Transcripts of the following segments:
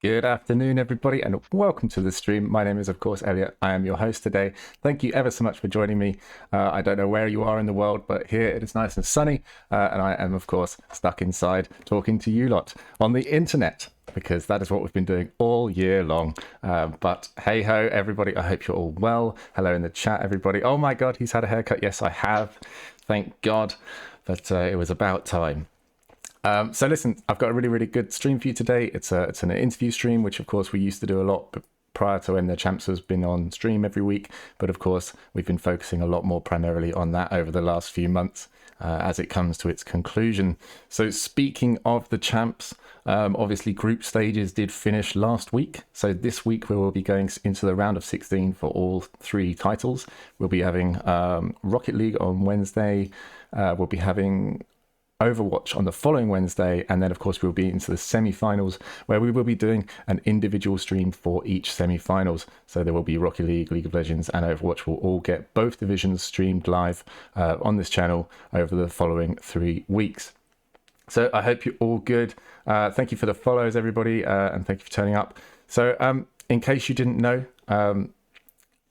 Good afternoon, everybody, and welcome to the stream. My name is, of course, Elliot. I am your host today. Thank you ever so much for joining me. I don't know where you are in the world, but here it is nice and sunny, and I am, of course, stuck inside talking to you lot on the internet, because that is what we've been doing all year long. But hey-ho, everybody, I hope you're all well. Hello in the chat, everybody. Oh my God, he's had a haircut. Yes, I have. Thank God. But it was about time. So listen, I've got a really good stream for you today. It's an interview stream, which of course we used to do a lot prior to when the champs has been on stream every week. But of course, we've been focusing a lot more primarily on that over the last few months as it comes to its conclusion. So speaking of the champs, obviously group stages did finish last week. So this week we will be going into the round of 16 for all 3 titles. We'll be having Rocket League on Wednesday. We'll be having Overwatch on the following Wednesday, and then of course we'll be into the semi-finals, where we will be doing an individual stream for each semi-finals. So there will be Rocket League, League of Legends, and Overwatch will all get both divisions streamed live on this channel over the following 3 weeks. So I hope you're all good. Thank you for the follows, everybody, and thank you for turning up. So in case you didn't know,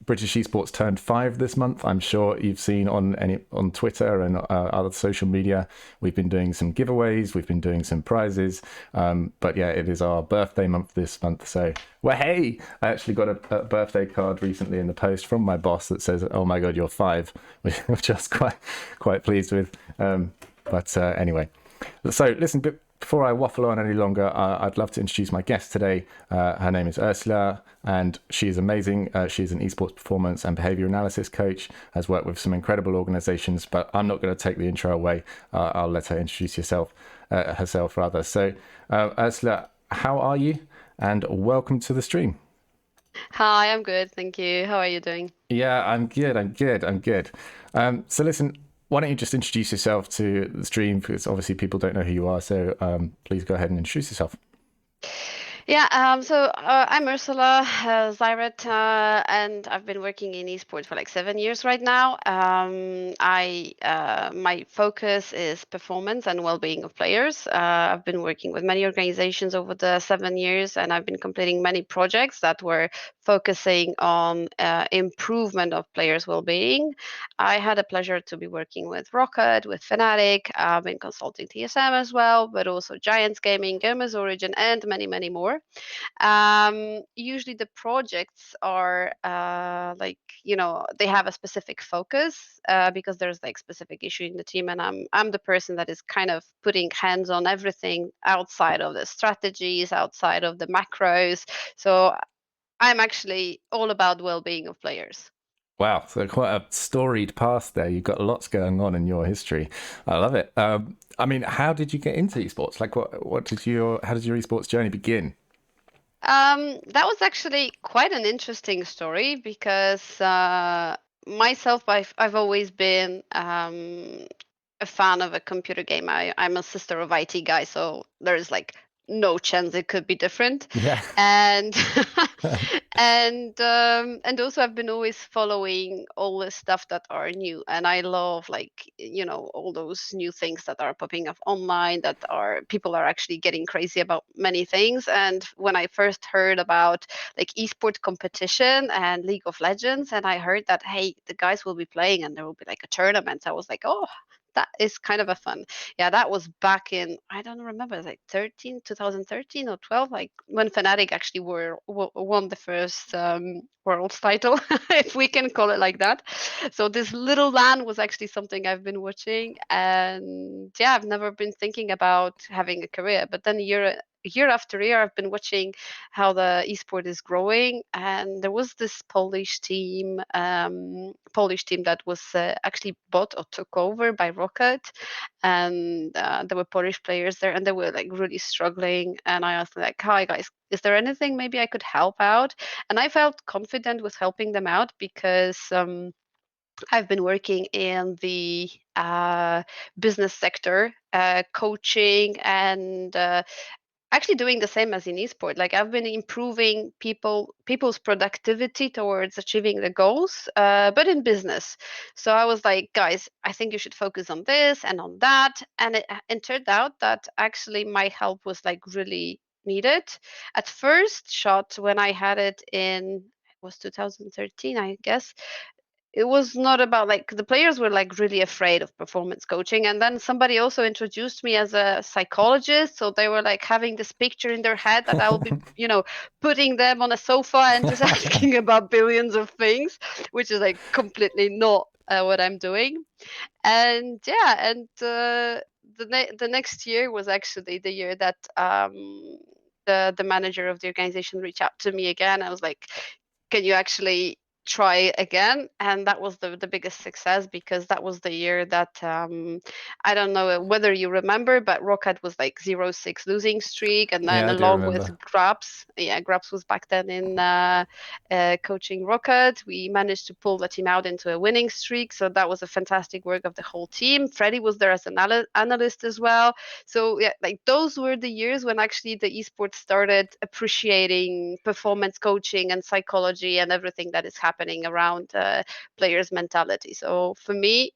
British Esports turned 5 this month. I'm sure you've seen on Twitter and other social media. We've been doing some giveaways. We've been doing some prizes. But yeah, it is our birthday month this month. So, well, hey, I actually got a birthday card recently in the post from my boss that says, "Oh my God, you're 5," which I'm just quite pleased with. But anyway, so listen, before I waffle on any longer, I'd love to introduce my guest today. Her name is Urszula, and she is amazing. She's an esports performance and behavior analysis coach, has worked with some incredible organizations, but I'm not going to take the intro away. I'll let her introduce herself. So, Urszula, how are you? And welcome to the stream. Hi, I'm good, thank you. How are you doing? Yeah, I'm good. So listen, why don't you just introduce yourself to the stream, because obviously people don't know who you are. So please go ahead and introduce yourself. Yeah, I'm Ursula Zyret, and I've been working in esports for like 7 years right now. My focus is performance and well-being of players. I've been working with many organizations over the 7 years, and I've been completing many projects that were focusing on improvement of players' well-being. I had a pleasure to be working with Rocket, with Fnatic. I've been consulting TSM as well, but also Giants Gaming, Gamers Origin, and many, many more. Usually the projects are they have a specific focus because there's like specific issue in the team, and I'm the person that is kind of putting hands on everything outside of the strategies, outside of the macros. So I'm actually all about well-being of players. Wow, so quite a storied past there. You've got lots going on in your history. I love it. I mean, how did you get into esports? Like, how did your esports journey begin? That was actually quite an interesting story because myself, I've always been a fan of a computer game. I'm a sister of IT guy, so there's like no chance it could be different. Yeah. And and also I've been always following all the stuff that are new, and I love all those new things that are popping up online, that are people are actually getting crazy about many things. And when I first heard about like esport competition and League of Legends, and I heard that, hey, the guys will be playing and there will be like a tournament, I was like, oh, that is kind of a fun. Yeah, that was back in, I don't remember, like 2013 or 12, like when Fnatic actually won the first world title, if we can call it like that. So this little LAN was actually something I've been watching, and yeah, I've never been thinking about having a career. But then year after year, I've been watching how the esport is growing, and there was this Polish team that was actually bought or took over by Rocket, and there were Polish players there, and they were like really struggling. And I asked them, like, "Hi guys, is there anything maybe I could help out?" And I felt confident with helping them out because I've been working in the business sector, coaching, and actually doing the same as in esport. Like I've been improving people's productivity towards achieving the goals, but in business. So I was like, guys, I think you should focus on this and on that. And it turned out that actually my help was like really needed. At first shot, when I had it in, it was 2013, I guess, it was not about, like, the players were like really afraid of performance coaching. And then somebody also introduced me as a psychologist, so they were like having this picture in their head that I will be putting them on a sofa and just asking about billions of things, which is like completely not what I'm doing. And yeah, and the next year was actually the year that the manager of the organization reached out to me again. I was like, can you actually try again? And that was the biggest success, because that was the year that I don't know whether you remember, but Rocket was like 0-6 losing streak, and then Yeah, I do along with remember. Grabs, Grabs was back then in coaching Rocket. We managed to pull the team out into a winning streak, so that was a fantastic work of the whole team. Freddie was there as an analyst as well. So yeah, like those were the years when actually the esports started appreciating performance coaching and psychology and everything that is happening around players' mentality. So for me,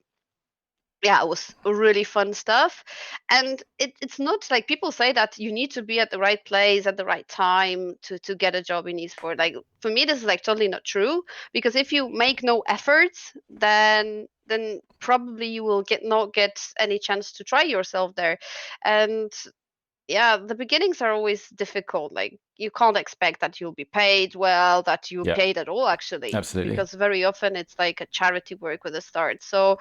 yeah, it was really fun stuff. And it's not like people say that you need to be at the right place at the right time to get a job in esports. Like for me, this is like totally not true, because if you make no efforts, then probably you will not get any chance to try yourself there. And yeah, the beginnings are always difficult. Like you can't expect that you'll be paid well, that you're Yeah, paid at all, actually, absolutely. because very often it's like a charity work with a start. So,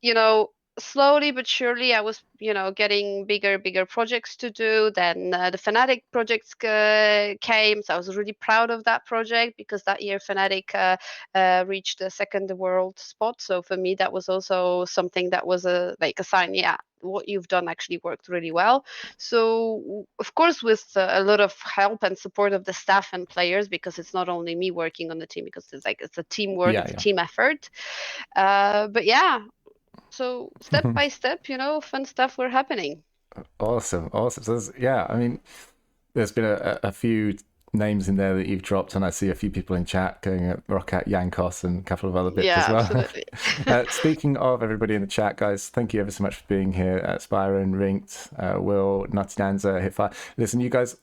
you know, slowly but surely, I was, getting bigger projects to do. Then the Fnatic projects came, so I was really proud of that project, because that year Fnatic reached the second world spot. So for me, that was also something that was a sign. Yeah, what you've done actually worked really well. So, of course, with a lot of help and support of the staff and players, because it's not only me working on the team, because it's a teamwork, it's a Yeah, team effort. But yeah, so step yeah. by step, fun stuff were happening. Awesome, awesome. So yeah, I mean, there's been a few names in there that you've dropped, and I see a few people in chat going at Roccat Yankos and a couple of other bits as Yeah, well. absolutely. Speaking of everybody in the chat, guys, thank you ever so much for being here. Spyron, Rinked, Will, Nutty Danza, Hitfire. Listen, you guys,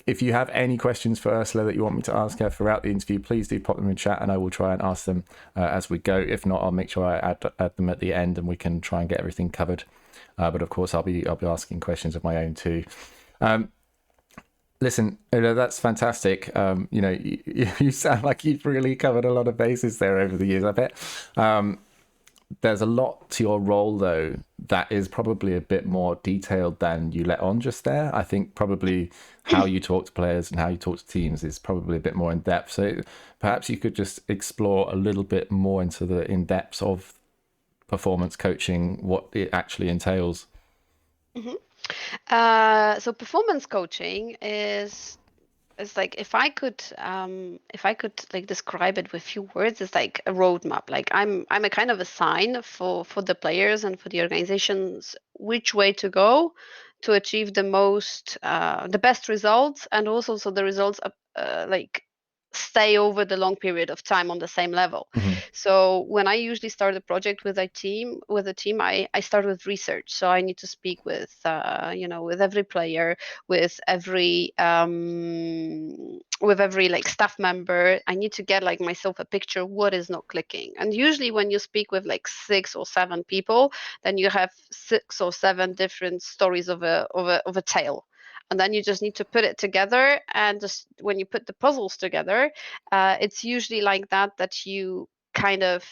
if you have any questions for Ursula that you want me to ask her throughout the interview, please do pop them in chat, and I will try and ask them as we go. If not, I'll make sure I add them at the end, and we can try and get everything covered. But of course, I'll be asking questions of my own too. Listen, that's fantastic. You sound like you've really covered a lot of bases there over the years, I bet. There's a lot to your role, though, that is probably a bit more detailed than you let on just there. I think probably how you talk to players and how you talk to teams is probably a bit more in depth. So perhaps you could just explore a little bit more into the in depths of performance coaching, what it actually entails. Mhm. So performance coaching is like, if I could like describe it with few words, it's like a roadmap. Like I'm a kind of a sign for the players and for the organizations which way to go to achieve the best results, and also so the results like stay over the long period of time on the same level. Mhm. So when I usually start a project with a team, I start with research. So I need to speak with every player, with every like staff member. I need to get like myself a picture what is not clicking. And usually when you speak with like 6 or 7 people, then you have 6 or 7 different stories of a tale. And then you just need to put it together, and just when you put the puzzles together, it's usually like that you kind of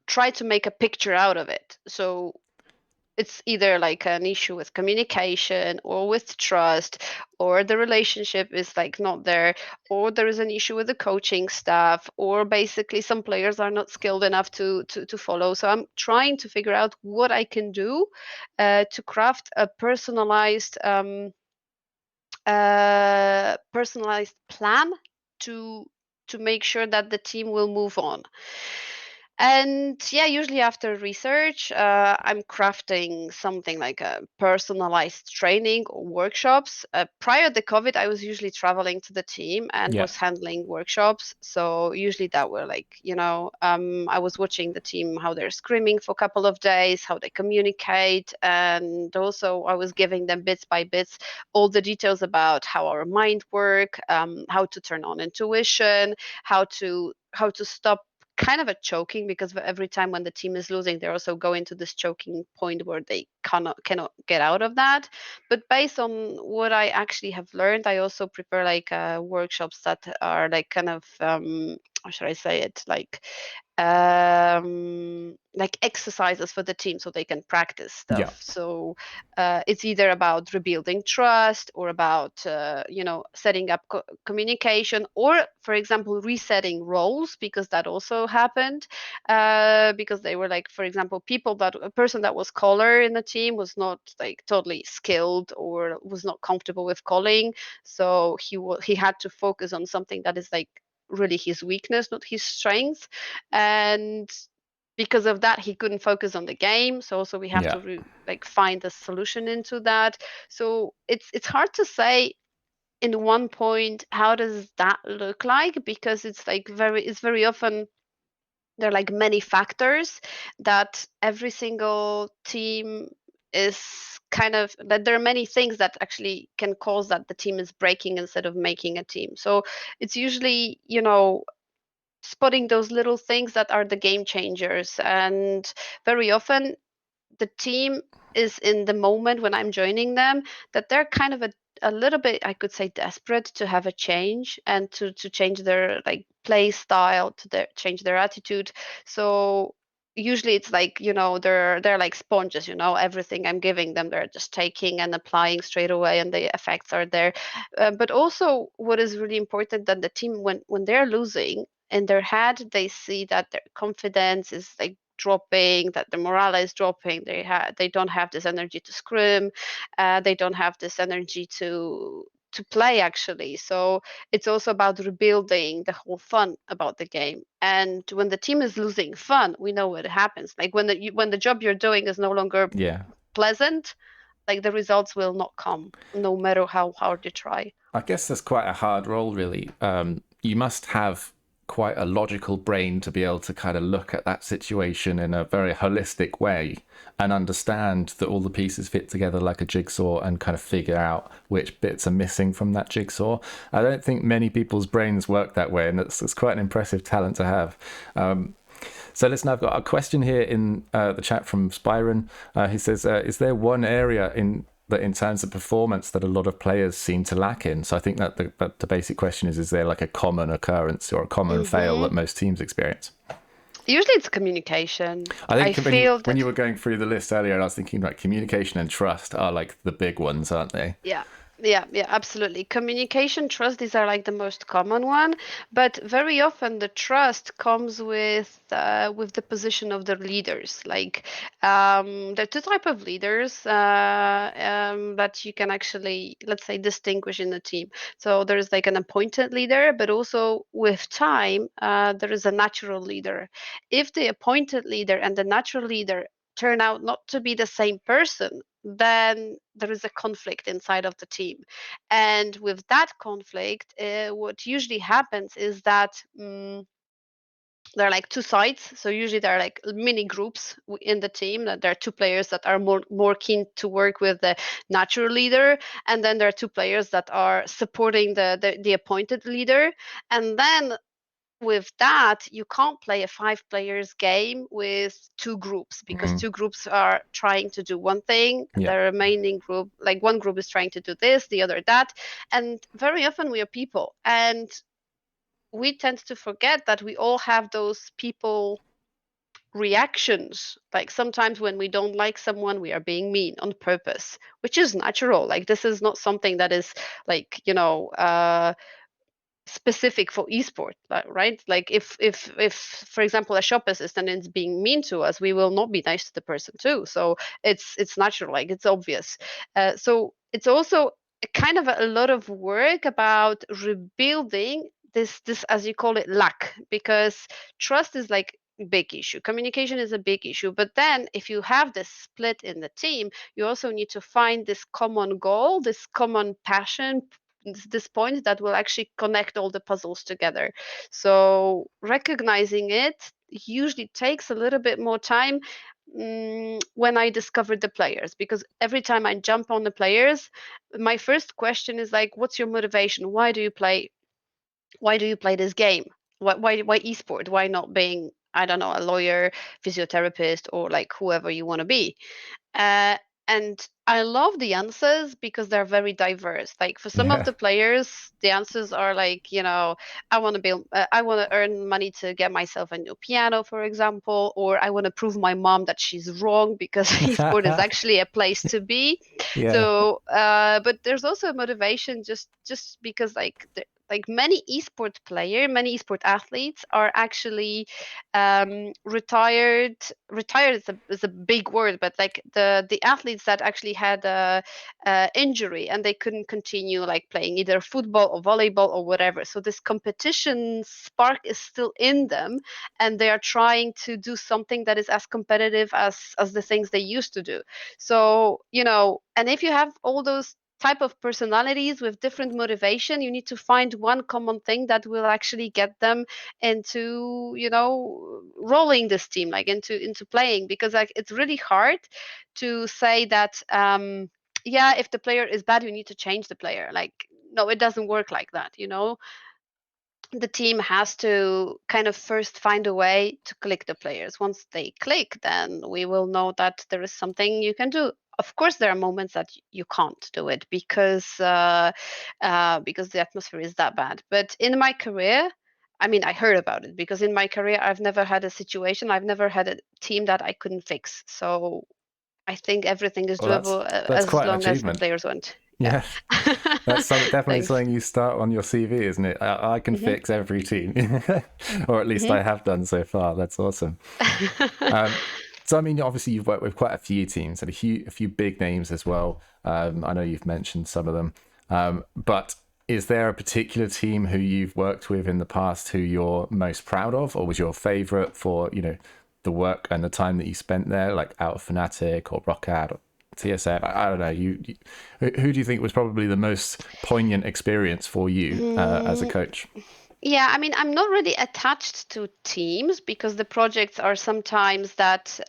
try to make a picture out of it. So it's either like an issue with communication or with trust, or the relationship is like not there, or there is an issue with the coaching staff, or basically some players are not skilled enough to follow. So I'm trying to figure out what I can do to craft a personalized plan to to make sure that the team will move on. And yeah, usually after research, I'm crafting something like a personalized training or workshops. Prior to COVID, I was usually traveling to the team and Yeah. was handling workshops. So usually that were like, I was watching the team, how they're screaming for a couple of days, how they communicate. And also I was giving them bits by bits all the details about how our mind work, how to turn on intuition, how to stop kind of a choking, because every time when the team is losing, they also go into this choking point where they cannot get out of that. But based on what I actually have learned, I also prepare like workshops that are like kind of how should I say it, like like exercises for the team so they can practice stuff. Yeah. So it's either about rebuilding trust or about setting up communication, or for example resetting roles, because that also happened, because they were like, for example, a person that was caller in the team was not like totally skilled or was not comfortable with calling, so he had to focus on something that is like really his weakness, not his strength. And because of that, he couldn't focus on the game. So also we have Yeah. to find a solution into that. So it's hard to say in one point how does that look like, because it's very often there are like many factors that every single team is kind of, that there are many things that actually can cause that the team is breaking instead of making a team. So it's usually spotting those little things that are the game changers. And very often the team is in the moment when I'm joining them that they're kind of a little bit, I could say, desperate to have a change and to change their like play style, change their attitude. So usually it's like, they're like sponges, everything I'm giving them they're just taking and applying straight away, and the effects are there. But also what is really important, that the team, when they're losing, in their head they see that their confidence is like dropping, that the morale is dropping. They don't have this energy to scrim, they don't have this energy to play actually. So it's also about rebuilding the whole fun about the game. And when the team is losing fun, we know what happens. Like when the job you're doing is no longer Yeah. pleasant, like the results will not come, no matter how hard you try. I guess that's quite a hard role, really. You must have quite a logical brain to be able to kind of look at that situation in a very holistic way and understand that all the pieces fit together like a jigsaw and kind of figure out which bits are missing from that jigsaw. I don't think many people's brains work that way, and it's quite an impressive talent to have. So listen, I've got a question here in the chat from Spyron. He says, is there one area in terms of performance that a lot of players seem to lack in? So I think that the basic question is there like a common occurrence or a common fail that most teams experience? Usually it's communication. I I think feel when that, you were going through the list earlier, I was thinking like communication and trust are like the big ones, aren't they? yeah. Yeah, absolutely. Communication, trust, these are like the most common one, but very often the trust comes with the position of the leaders. Like there are two type of leaders that you can actually, let's say, distinguish in the team. So there's like an appointed leader, but also with time there is a natural leader. If the appointed leader and the natural leader turn out not to be the same person, then there is a conflict inside of the team. And with that conflict, what usually happens is that there are like two sides. So usually there are like mini groups in the team. That there are two players that are more keen to work with the natural leader, and then there are two players that are supporting the appointed leader. And then with that, you can't play a 5 players game with two groups, because two groups are trying to do one thing. Yeah. The remaining group, like one group is trying to do this, the other that. And very often we are people, and we tend to forget that we all have those people reactions. Like sometimes when we don't like someone, we are being mean on purpose, which is natural. Like this is not something that is like, specific for esport, right? Like if for example a shop assistant is being mean to us, we will not be nice to the person too. So it's natural, like it's obvious. So it's also a kind of a lot of work about rebuilding this, as you call it, lack, because trust is like big issue, communication is a big issue, but then if you have this split in the team, you also need to find this common goal, this common passion, this point that will actually connect all the puzzles together. So recognizing it usually takes a little bit more time when I discovered the players, because every time I jump on the players, my first question is like, what's your motivation? Why do you play? Why do you play this game? Why esport? Why not being, I don't know, a lawyer, physiotherapist, or like whoever you want to be? and I love the answers because they're very diverse. Like for some of Yeah. the players, the answers are like, I want to earn money to get myself a new piano, for example, or I want to prove my mom that she's wrong because esport is actually a place to be. Yeah. So, but there's also a motivation just because like many esport athletes are actually retired is a big word, but like the athletes that actually had a injury and they couldn't continue like playing either football or volleyball or whatever, so this competition spark is still in them, and they are trying to do something that is as competitive as the things they used to do. So and if you have all those type of personalities with different motivation, you need to find one common thing that will actually get them into rolling this team, like into playing, because like it's really hard to say that yeah, if the player is bad you need to change the player. Like, no, it doesn't work like that. The team has to kind of first find a way to click the players. Once they click, then we will know that there is something you can do. Of course, there are moments that you can't do it because the atmosphere is that bad. But in my career, I mean, I heard about it because in my career, I've never had a situation, I've never had a team that I couldn't fix. So I think everything is Well, that's doable that's as quite an long as the achievement. players want. Yeah. Yeah. That's definitely Thanks. something you start on your CV, isn't it? I can Hmm. fix every team, or at least I have done so far. That's awesome. Um, so, I mean, obviously, you've worked with quite a few teams and a few big names as well. I know you've mentioned some of them, but is there a particular team who you've worked with in the past who you're most proud of, or was your favorite for the work and the time that you spent there, like out of Fnatic or Roccat or TSM? I don't know. Who do you think was probably the most poignant experience for you as a Mm, coach? yeah, I mean, I'm not really attached to teams because the projects are sometimes that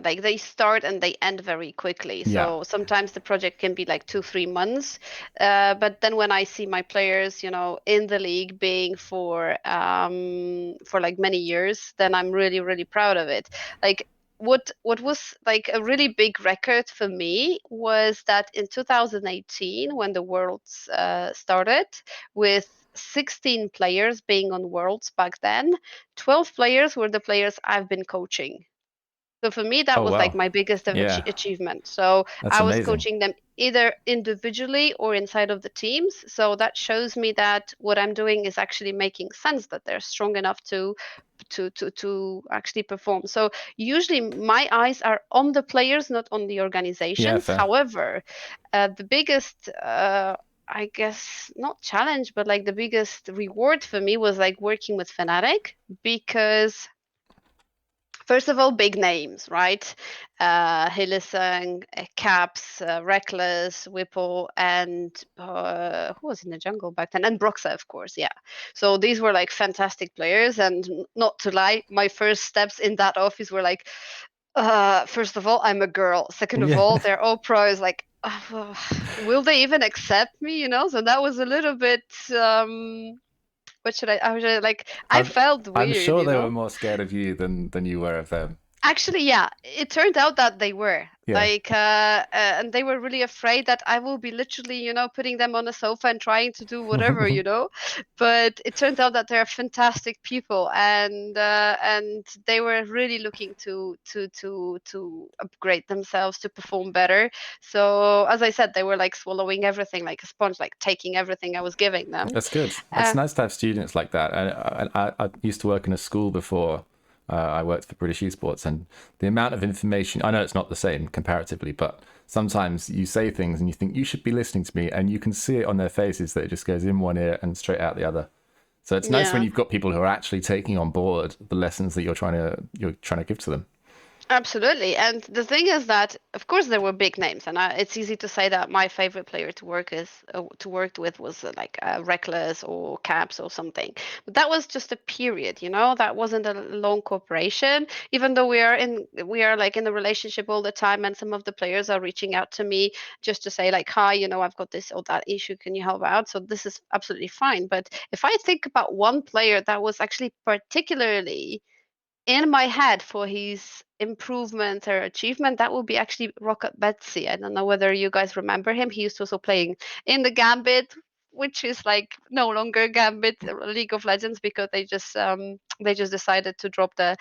like they start and they end very quickly. Yeah. So sometimes the project can be like 2, 3 months. But then when I see my players, in the league being for like many years, then I'm really, really proud of it. Like what was like a really big record for me was that in 2018 when the Worlds started, with 16 players being on Worlds back then, 12 players were the players I've been coaching. So for me, that Oh was like wow. my biggest Yeah, achievement. So that's I was amazing. coaching them either individually or inside of the teams. So that shows me that what I'm doing is actually making sense, that they're strong enough to actually perform. So usually my eyes are on the players, not on the Yeah, organizations. fair. However, the biggest I guess not challenge, but like the biggest reward for me was like working with Fnatic, because first of all, big names, right? Hylissang, Caps, Reckless, Whipple, and who was in the jungle back then? And Broxa, of course, yeah. So these were like fantastic players. And not to lie, my first steps in that office were like, first of all, I'm a girl. Second of Yeah. all, they're all pros. Like, will they even accept me? So that was a little bit. What should I was like, I I'm felt I'm weird, sure they were more scared of you than you were of them. Actually, yeah, it turned out that they were Yeah. like, and they were really afraid that I will be literally, putting them on a sofa and trying to do whatever. But it turned out that they're fantastic people, and they were really looking to upgrade themselves to perform better. So as I said, they were like swallowing everything like a sponge, like taking everything I was giving them. That's good. It's Uh, nice to have students like that. And I used to work in a school before. I worked for British Esports, and the amount of information, I know it's not the same comparatively, but sometimes you say things and you think you should be listening to me, and you can see it on their faces that it just goes in one ear and straight out the other. So it's nice when yeah. you've got people who are actually taking on board the lessons that you're trying to give to them. Absolutely. And the thing is that, of course, there were big names, and it's easy to say that my favorite player to work with was like Reckless or Caps or something. But that was just a period. That wasn't a long cooperation. Even though we are like in a relationship all the time, and some of the players are reaching out to me just to say like, hi, I've got this or that issue. Can you help out? So this is absolutely fine. But if I think about one player that was actually particularly in my head for his improvement or achievement, that would be actually Rocket Betsy. I don't know whether you guys remember him. He used to also playing in the Gambit, which is like no longer Gambit League of Legends because they just decided to drop the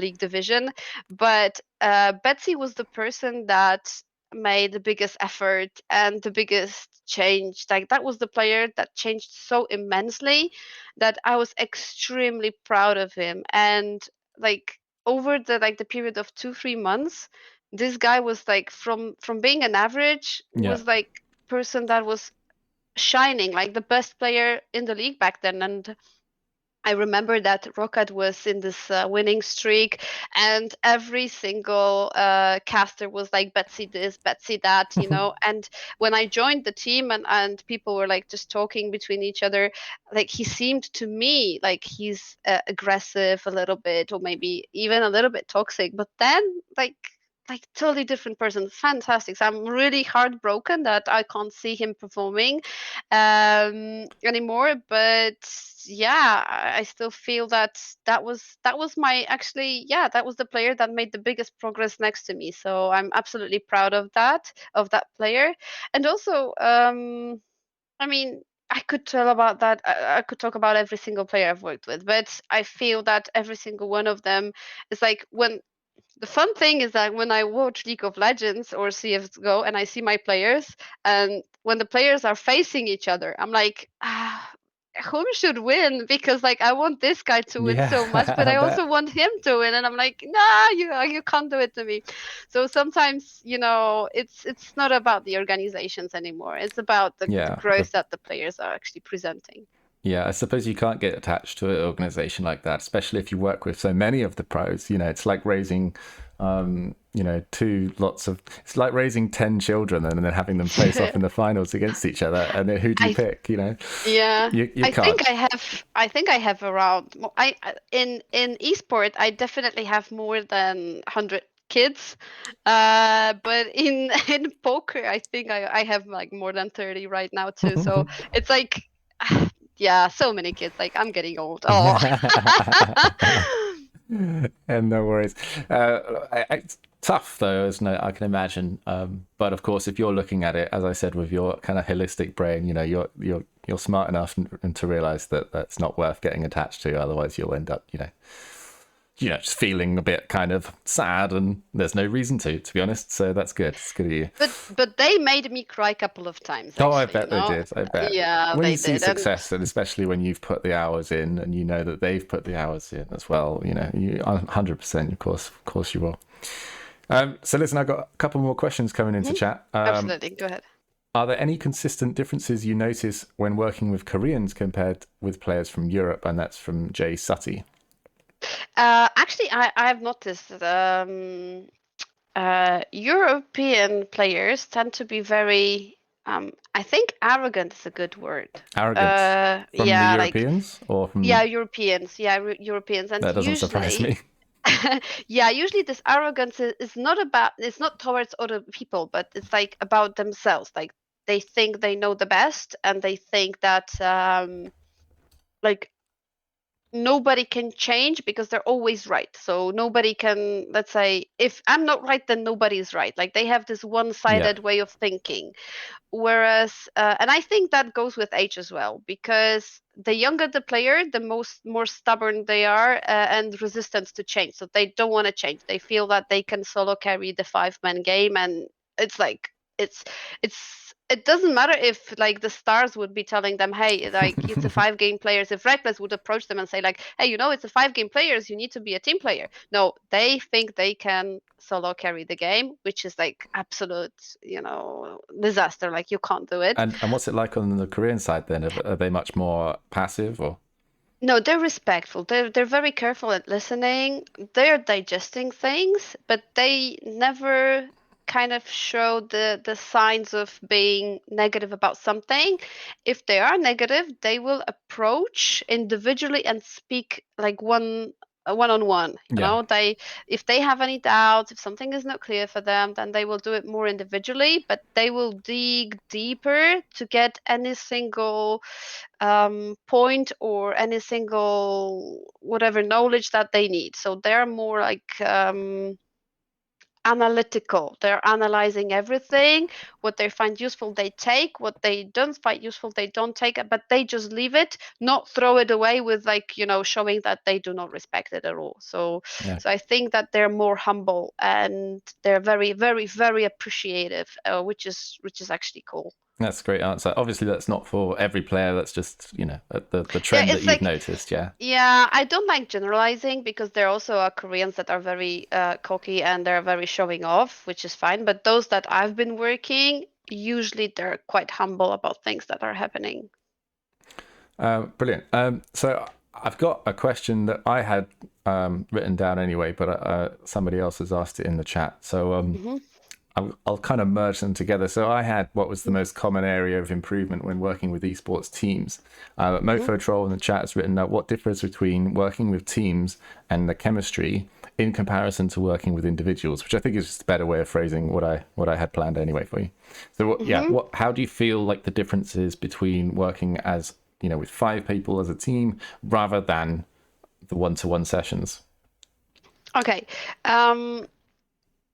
league division. But Betsy was the person that made the biggest effort and the biggest change. Like that was the player that changed so immensely that I was extremely proud of him. And like over the period of 2-3 months, this guy was like from being an average Yeah. was like person that was shining, like the best player in the league back then. And I remember that Rocket was in this winning streak, and every single caster was like Betsy this, Betsy that, you know. And when I joined the team, and people were like just talking between each other, like he seemed to me like he's aggressive a little bit, or maybe even a little bit toxic. But then like totally different person, fantastic. So I'm really heartbroken that I can't see him performing anymore. But yeah, I still feel that that was my actually, yeah, that was the player that made the biggest progress next to me. So I'm absolutely proud of that player. And also I mean, I could tell about that. I could talk about every single player I've worked with, but I feel that every single one of them is like when the fun thing is that when I watch League of Legends or CS:GO and I see my players, and when the players are facing each other, I'm like, whom should win? Because like I want this guy to win Yeah, so much, but I I bet. also want him to win, and I'm like, nah, you can't do it to me. So sometimes, it's not about the organizations anymore. It's about the Yeah, growth that the players are actually presenting. yeah. I suppose you can't get attached to an organization like that, especially if you work with so many of the pros. It's like raising, it's like raising 10 children and then having them face off in the finals against each other. And then who do you I pick? Yeah, You I can't. think I have. I think I have around. In esport, I definitely have more than 100 kids. But in in poker, I think I have like more than 30 right now too. So it's like, yeah, so many kids. Like I'm getting old. Oh. And no worries. It's tough though, isn't it? I can imagine. But of course, if you're looking at it, as I said, with your kind of holistic brain, you're smart enough and to realize that that's not worth getting attached to. Otherwise, you'll end up, just feeling a bit kind of sad, and there's no reason to be honest. So that's good. It's good of you. But they made me cry a couple of times Oh, I actually, bet they did. I bet. Yeah, When they you see did. And success, and especially when you've put the hours in, and you know that they've put the hours in as well, you 100%. Of course, you will. So listen, I've got a couple more questions coming into Mhm, chat. absolutely. Go ahead. Are there any consistent differences you notice when working with Koreans compared with players from Europe? And that's from Jay Sutty. Actually, I have noticed that European players tend to be very, I think arrogant is a good word. Arrogant from the Yeah, like, Europeans, or yeah, from Europeans, yeah, Europeans. And that doesn't surprise usually, me. yeah, usually this arrogance is not about, it's not towards other people, but it's like about themselves. Like they think they know the best, and they think that, like nobody can change because they're always right. So nobody can, let's say, if I'm not right, then nobody's right. Like they have this Yeah, one-sided way of thinking. Whereas, and I think that goes with age as well, because the younger the player, the more stubborn they are, and resistant to change. So they don't want to change. They feel that they can solo carry the five-man game, and it's like it doesn't matter if like the stars would be telling them, hey, like it's a five-game players. If Reckless would approach them and say like, hey, it's a five-game players, you need to be a team player. No, they think they can solo carry the game, which is like absolute, disaster. Like you can't do it. and what's it like on the Korean side then? Are they much more passive or? No, they're respectful. They're very careful at listening. They're digesting things, but they never kind of show the signs of being negative about something. If they are negative, they will approach individually and speak like one on one. Yeah, If they have any doubts, if something is not clear for them, then they will do it more individually, but they will dig deeper to get any single point or any single whatever knowledge that they need. So they're more like analytical. They're analyzing everything. What they find useful, they take. What they don't find useful, they don't take it, but they just leave it, not throw it away with like, showing that they do not respect it at all. So Yeah. so I think that they're more humble and they're very, very, very appreciative, which is actually cool. That's a great answer. Obviously, that's not for every player. That's just, the Yeah, trend that it's you've like, noticed. Yeah. yeah, I don't like generalizing because there also are Koreans that are very cocky and they're very showing off, which is fine. But those that I've been working, usually they're quite humble about things that are happening. Brilliant. So I've got a question that I had written down anyway, but somebody else has asked it in the chat. So Hmm. I'll kind of merge them together. So I had what was the most common area of improvement when working with esports teams. Hmm. Mofo Troll in the chat has written out what differs between working with teams and the chemistry in comparison to working with individuals, which I think is just a better way of phrasing what I had planned anyway for you. So Hmm. how do you feel like the differences between working as with 5 people as a team rather than the one-to-one sessions? Okay. Um,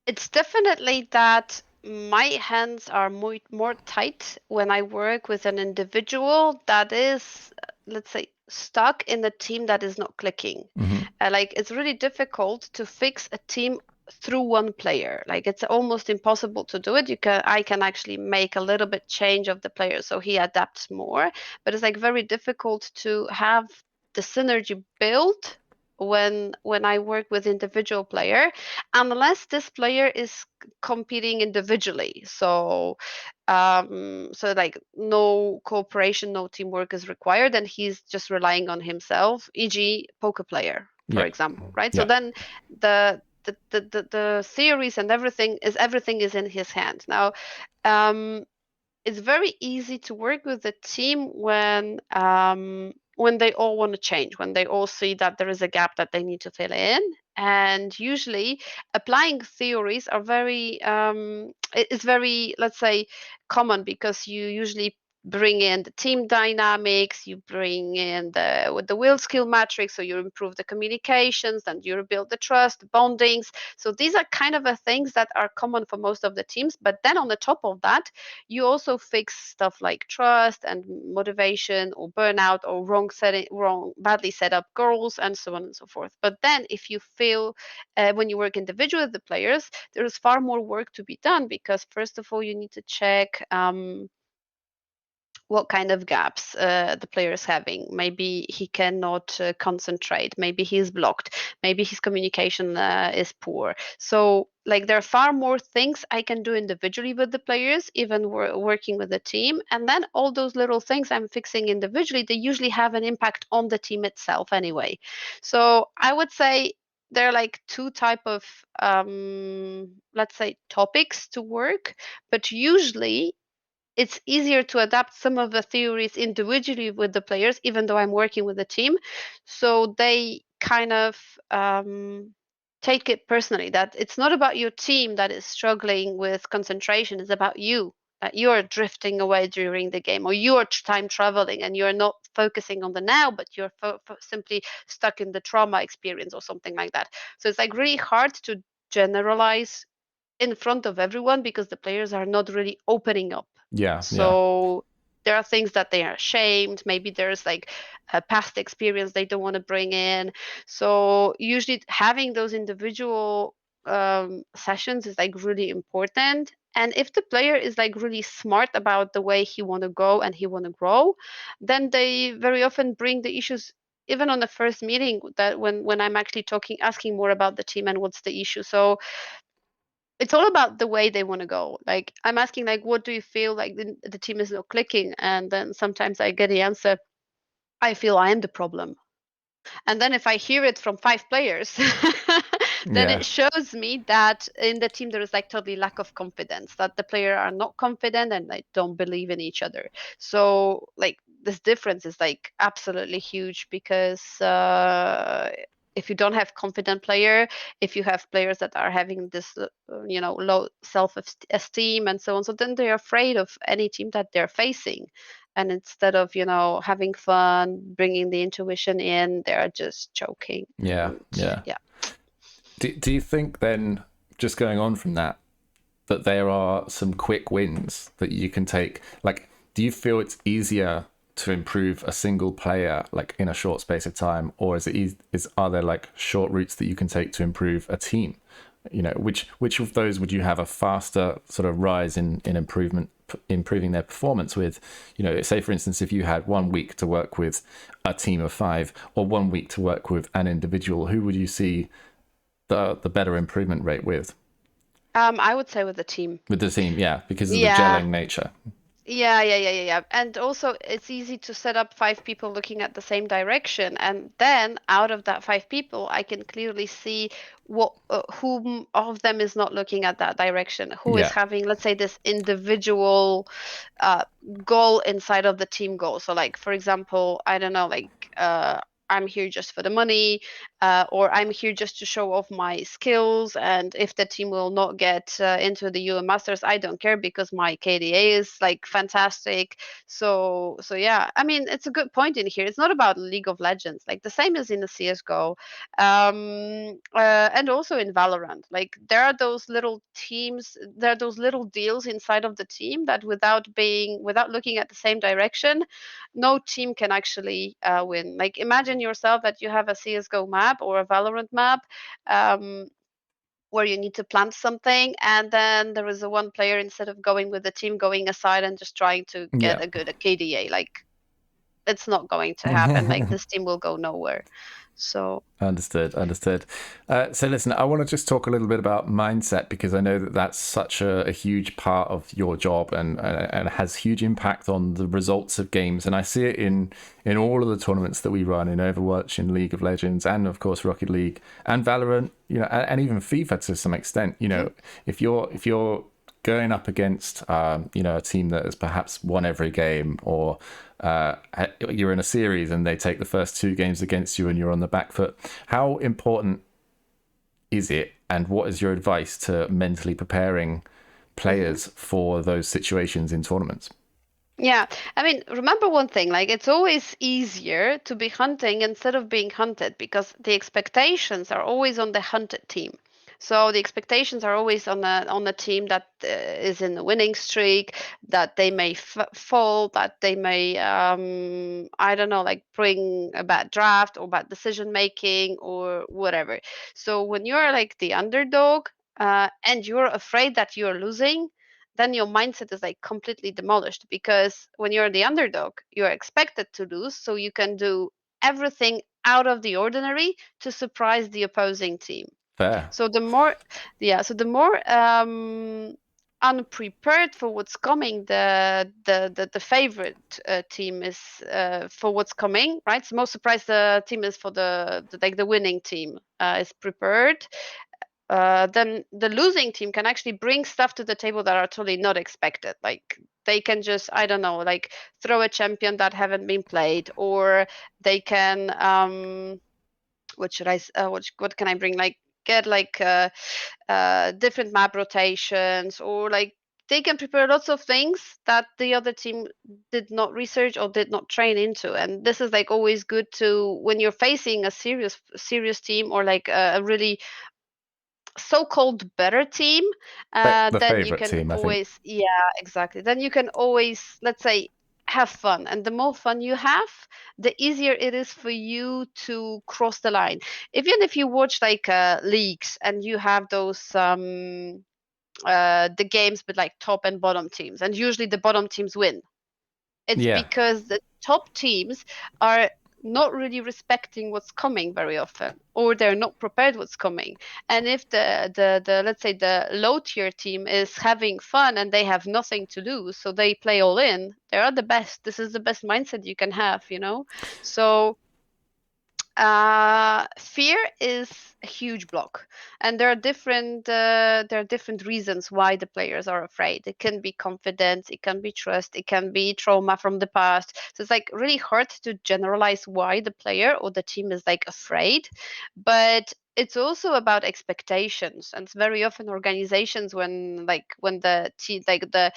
It's definitely that my hands are more tight when I work with an individual that is, let's say, stuck in a team that is not clicking. Hmm. Like it's really difficult to fix a team through one player. Like it's almost impossible to do it. I can actually make a little bit change of the player so he adapts more, but it's like very difficult to have the synergy built when I work with individual player, unless this player is competing individually. So like no cooperation, no teamwork is required, and he's just relying on himself, e.g., poker player, for Yeah. example, right? So Yeah. then the theories and everything is in his hand. Now, it's very easy to work with a team when they all want to change, when they all see that there is a gap that they need to fill in. And usually applying theories are very it's very, let's say, common, because you usually bring in the team dynamics, you bring in the will skill matrix, so you improve the communications and you build the trust, the bondings. So these are kind of things that are common for most of the teams, but then on the top of that, you also fix stuff like trust and motivation or burnout or badly set up goals and so on and so forth. But then if you feel when you work individually with the players, there is far more work to be done, because first of all, you need to check what kind of gaps the player is having. Maybe he cannot concentrate. Maybe he's blocked. Maybe his communication is poor. So, like, there are far more things I can do individually with the players, even working with the team. And then all those little things I'm fixing individually, they usually have an impact on the team itself anyway. So, I would say there are like two type of let's say topics to work, but usually it's easier to adapt some of the theories individually with the players, even though I'm working with a team. So they kind of take it personally, that it's not about your team that is struggling with concentration, it's about you, that you're drifting away during the game, or you're time traveling and you're not focusing on the now, but you're simply stuck in the trauma experience or something like that. So it's like really hard to generalize in front of everyone because the players are not really opening up. Yeah. Yeah. So there are things that they are ashamed. Maybe there's like a past experience they don't want to bring in. So usually having those individual sessions is like really important. And if the player is like really smart about the way he want to go and he want to grow, then they very often bring the issues even on the first meeting, that when I'm actually talking, asking more about the team and what's the issue. So it's all about the way they want to go. Like I'm asking, like, what do you feel like the team is not clicking? And then sometimes I get the answer, I feel I am the problem. And then if I hear it from 5 players, then Yeah. it shows me that in the team there is like totally lack of confidence, that the player are not confident and they don't believe in each other. So like this difference is like absolutely huge, because if you don't have confident player, if you have players that are having this low self esteem and so on, so then they're afraid of any team that they're facing. And instead of having fun, bringing the intuition in, they're just choking. Yeah. And Yeah. yeah. Do you think then, just going on from that, that there are some quick wins that you can take? Like, do you feel it's easier to improve a single player like in a short space of time, or is it are there like short routes that you can take to improve a team? Which of those would you have a faster sort of rise in improving their performance with? Say for instance, if you had 1 week to work with a team of 5 or 1 week to work with an individual, who would you see the better improvement rate with? I would say with the team. With the team, yeah, because of the Yeah. gelling nature. Yeah. And also, it's easy to set up 5 people looking at the same direction, and then out of that 5 people, I can clearly see whom of them is not looking at that direction, who is Yeah, having, let's say, this individual uh, goal inside of the team goal. So, like for example, I don't know, like I'm here just for the money, or I'm here just to show off my skills. And if the team will not get into the UN Masters, I don't care because my KDA is like fantastic. So yeah, I mean, it's a good point in here. It's not about League of Legends, like the same as in the CS:GO, and also in Valorant. Like there are those little teams, there are those little deals inside of the team that without looking at the same direction, no team can actually win. Like imagine yourself that you have a CS:GO map or a Valorant map, um, where you need to plant something, and then there is a one player, instead of going with the team, going aside and just trying to get yeah. a good KDA. Like it's not going to happen. Like this team will go nowhere. So Understood. So listen, I want to just talk a little bit about mindset, because I know that that's such a huge part of your job, and has huge impact on the results of games. And I see it in all of the tournaments that we run in Overwatch, in League of Legends, and of course Rocket League and Valorant, and even FIFA to some extent. If you're going up against a team that has perhaps won every game, or you're in a series and they take the first 2 games against you and you're on the back foot, how important is it, and what is your advice to mentally preparing mhm. players for those situations in tournaments? Yeah, I mean, remember one thing, like it's always easier to be hunting instead of being hunted, because the expectations are always on the hunted team. So the expectations are always on the team that is in the winning streak, that they may fall, that they may I don't know, like bring a bad draft or bad decision making or whatever. So when you're like the underdog, and you're afraid that you're losing, then your mindset is like completely demolished, because when you're the underdog, you're expected to lose, so you can do everything out of the ordinary to surprise the opposing team. Fair. So the more, yeah, so the more unprepared for what's coming the favorite team is, for what's coming, right? So most surprised the team is for the like the winning team is prepared, then the losing team can actually bring stuff to the table that are totally not expected. Like they can just, I don't know, like throw a champion that haven't been played, or they can, what can I bring? Like get like different map rotations, or like they can prepare lots of things that the other team did not research or did not train into. And this is like always good to, when you're facing a serious team, or like a really so-called better team, The then you favorite can team, I think. always, yeah, exactly, then you can always, let's say, have fun. And the more fun you have, the easier it is for you to cross the line. Even if you watch like leagues, and you have those the games with like top and bottom teams, and usually the bottom teams win. It's Yeah. because the top teams are not really respecting what's coming very often, or they're not prepared what's coming. And if the let's say the low tier team is having fun and they have nothing to lose, so they play all in, they are the best. This is the best mindset you can have. So fear is a huge block, and there are different reasons why the players are afraid. It can be confidence, it can be trust, it can be trauma from the past. So it's like really hard to generalize why the player or the team is like afraid, but it's also about expectations. And it's very often organizations, when the team, like the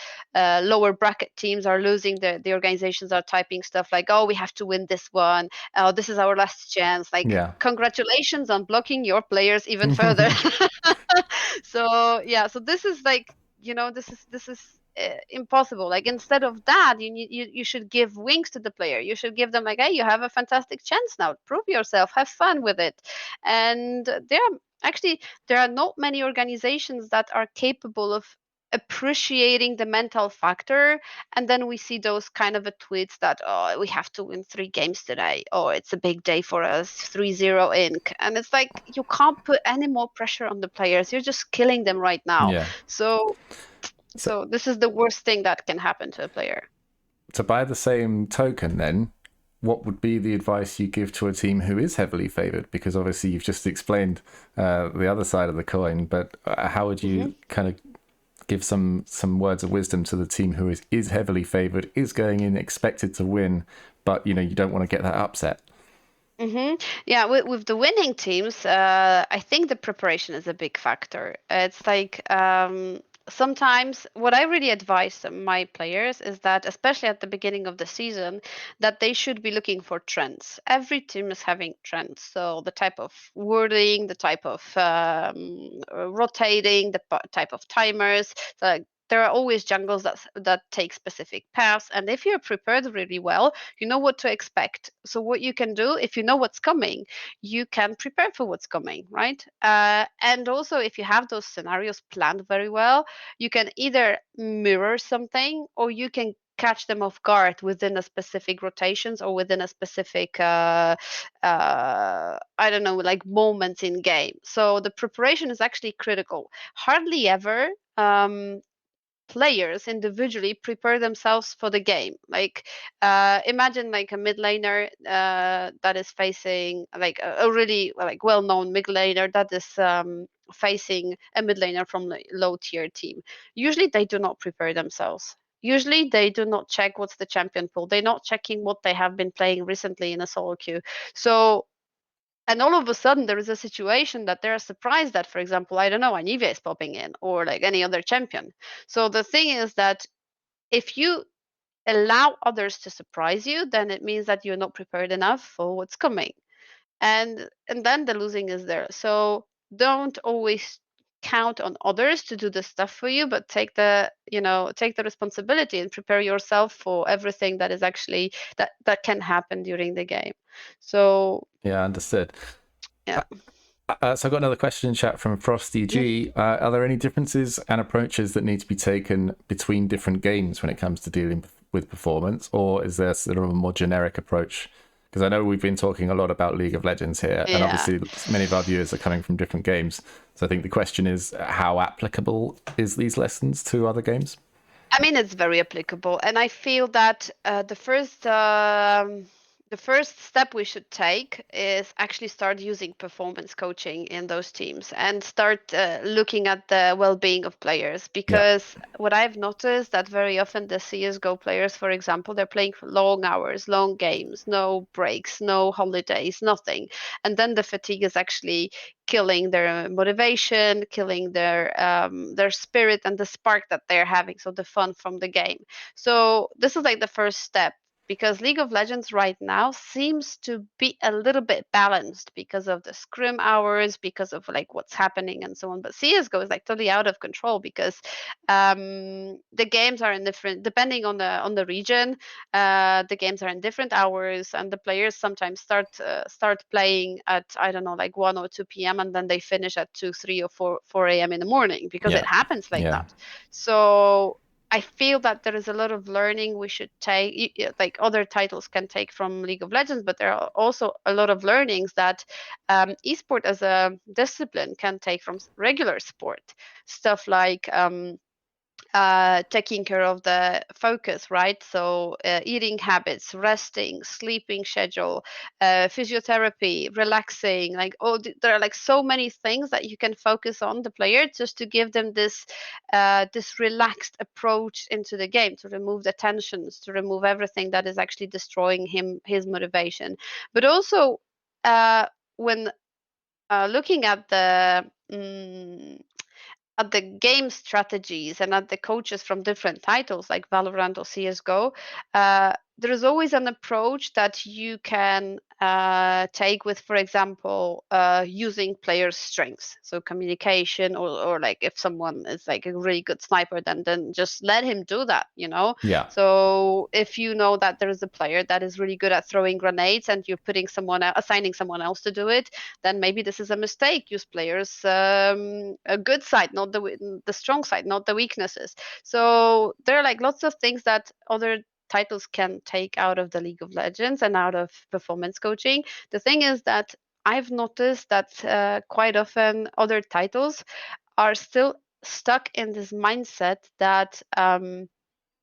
lower bracket teams are losing, the organizations are typing stuff like, oh, we have to win this one, oh, this is our last chance. Like, Yeah. congratulations on blocking your players even further. So yeah, so this is like, this is impossible. Like, instead of that, you should give wings to the player. You should give them like, hey, you have a fantastic chance now, prove yourself, have fun with it. And there are not many organizations that are capable of appreciating the mental factor. And then we see those kind of tweets that, oh, we have to win 3 games today, oh, it's a big day for us, 3-0 Inc. And it's like, you can't put any more pressure on the players, you're just killing them right now. Yeah. So So, this is the worst thing that can happen to a player. so by the same token, then, what would be the advice you give to a team who is heavily favoured? Because obviously you've just explained the other side of the coin, but how would you kind of give some words of wisdom to the team who is heavily favoured, is going in expected to win, but you don't want to get that upset? Yeah, with the winning teams, I think the preparation is a big factor. It's like, sometimes what I really advise my players is that, especially at the beginning of the season, that they should be looking for trends. Every team is having trends. So the type of wording, the type of rotating, the type of timers. So, like, there are always jungles that take specific paths, and if you're prepared really well, you know what to expect. So what you can do, if you know what's coming, you can prepare for what's coming, right? And also, if you have those scenarios planned very well, you can either mirror something, or you can catch them off guard within a specific rotations, or within a specific I don't know, like, moments in game. So the preparation is actually critical. Hardly ever players individually prepare themselves for the game. Like, imagine like a mid laner that is facing like a really like well-known mid laner that is facing a mid laner from a low tier team. Usually they do not prepare themselves. Usually they do not check what's the champion pool. They're not checking what they have been playing recently in a solo queue. So, and all of a sudden there is a situation that they're surprised that, for example, I don't know, Anivia is popping in, or like any other champion. So the thing is that if you allow others to surprise you, then it means that you're not prepared enough for what's coming. And then the losing is there. So don't always count on others to do the stuff for you, but take the responsibility and prepare yourself for everything that is actually that can happen during the game. So Yeah, understood. yeah. So I've got another question in chat from Frosty G. Are there any differences and approaches that need to be taken between different games when it comes to dealing with performance, or is there sort of a more generic approach? Because I know we've been talking a lot about League of Legends here, and Yeah. obviously many of our viewers are coming from different games. So I think the question is, how applicable is these lessons to other games? I mean, it's very applicable, and I feel that the first step we should take is actually start using performance coaching in those teams, and start looking at the well-being of players. Yeah, Because what I've noticed that very often the CS:GO players, for example, they're playing for long hours, long games, no breaks, no holidays, nothing, and then the fatigue is actually killing their motivation, killing their spirit and the spark that they're having, so the fun from the game. So this is like the first step, because League of Legends right now seems to be a little bit balanced because of the scrim hours, because of like what's happening and so on. But CS:GO is like totally out of control, because the games are in different, depending on the region. The games are in different hours, and the players sometimes start playing at, I don't know, like 1 or 2 p.m., and then they finish at 2, 3, or 4 a.m. in the morning, because yeah, it happens like yeah. that. So I feel that there is a lot of learning we should take, like other titles can take from League of Legends, but there are also a lot of learnings that esport as a discipline can take from regular sport. Stuff like taking care of the focus, right? So eating habits, resting, sleeping schedule, physiotherapy, relaxing, like there are like so many things that you can focus on the player, just to give them this relaxed approach into the game, to remove the tensions, to remove everything that is actually destroying his motivation. But also, when looking at the game strategies and at the coaches from different titles like Valorant or CS:GO, there is always an approach that you can take with, for example, using players' strengths, so communication, or like if someone is like a really good sniper, then just let him do that, you know. Yeah. So if you know that there is a player that is really good at throwing grenades and you're assigning someone else to do it, then maybe this is a mistake. Use players' a good side, not the strong side, not the weaknesses. So there are like lots of things that other titles can take out of the League of Legends and out of performance coaching. The thing is that I've noticed that quite often other titles are still stuck in this mindset that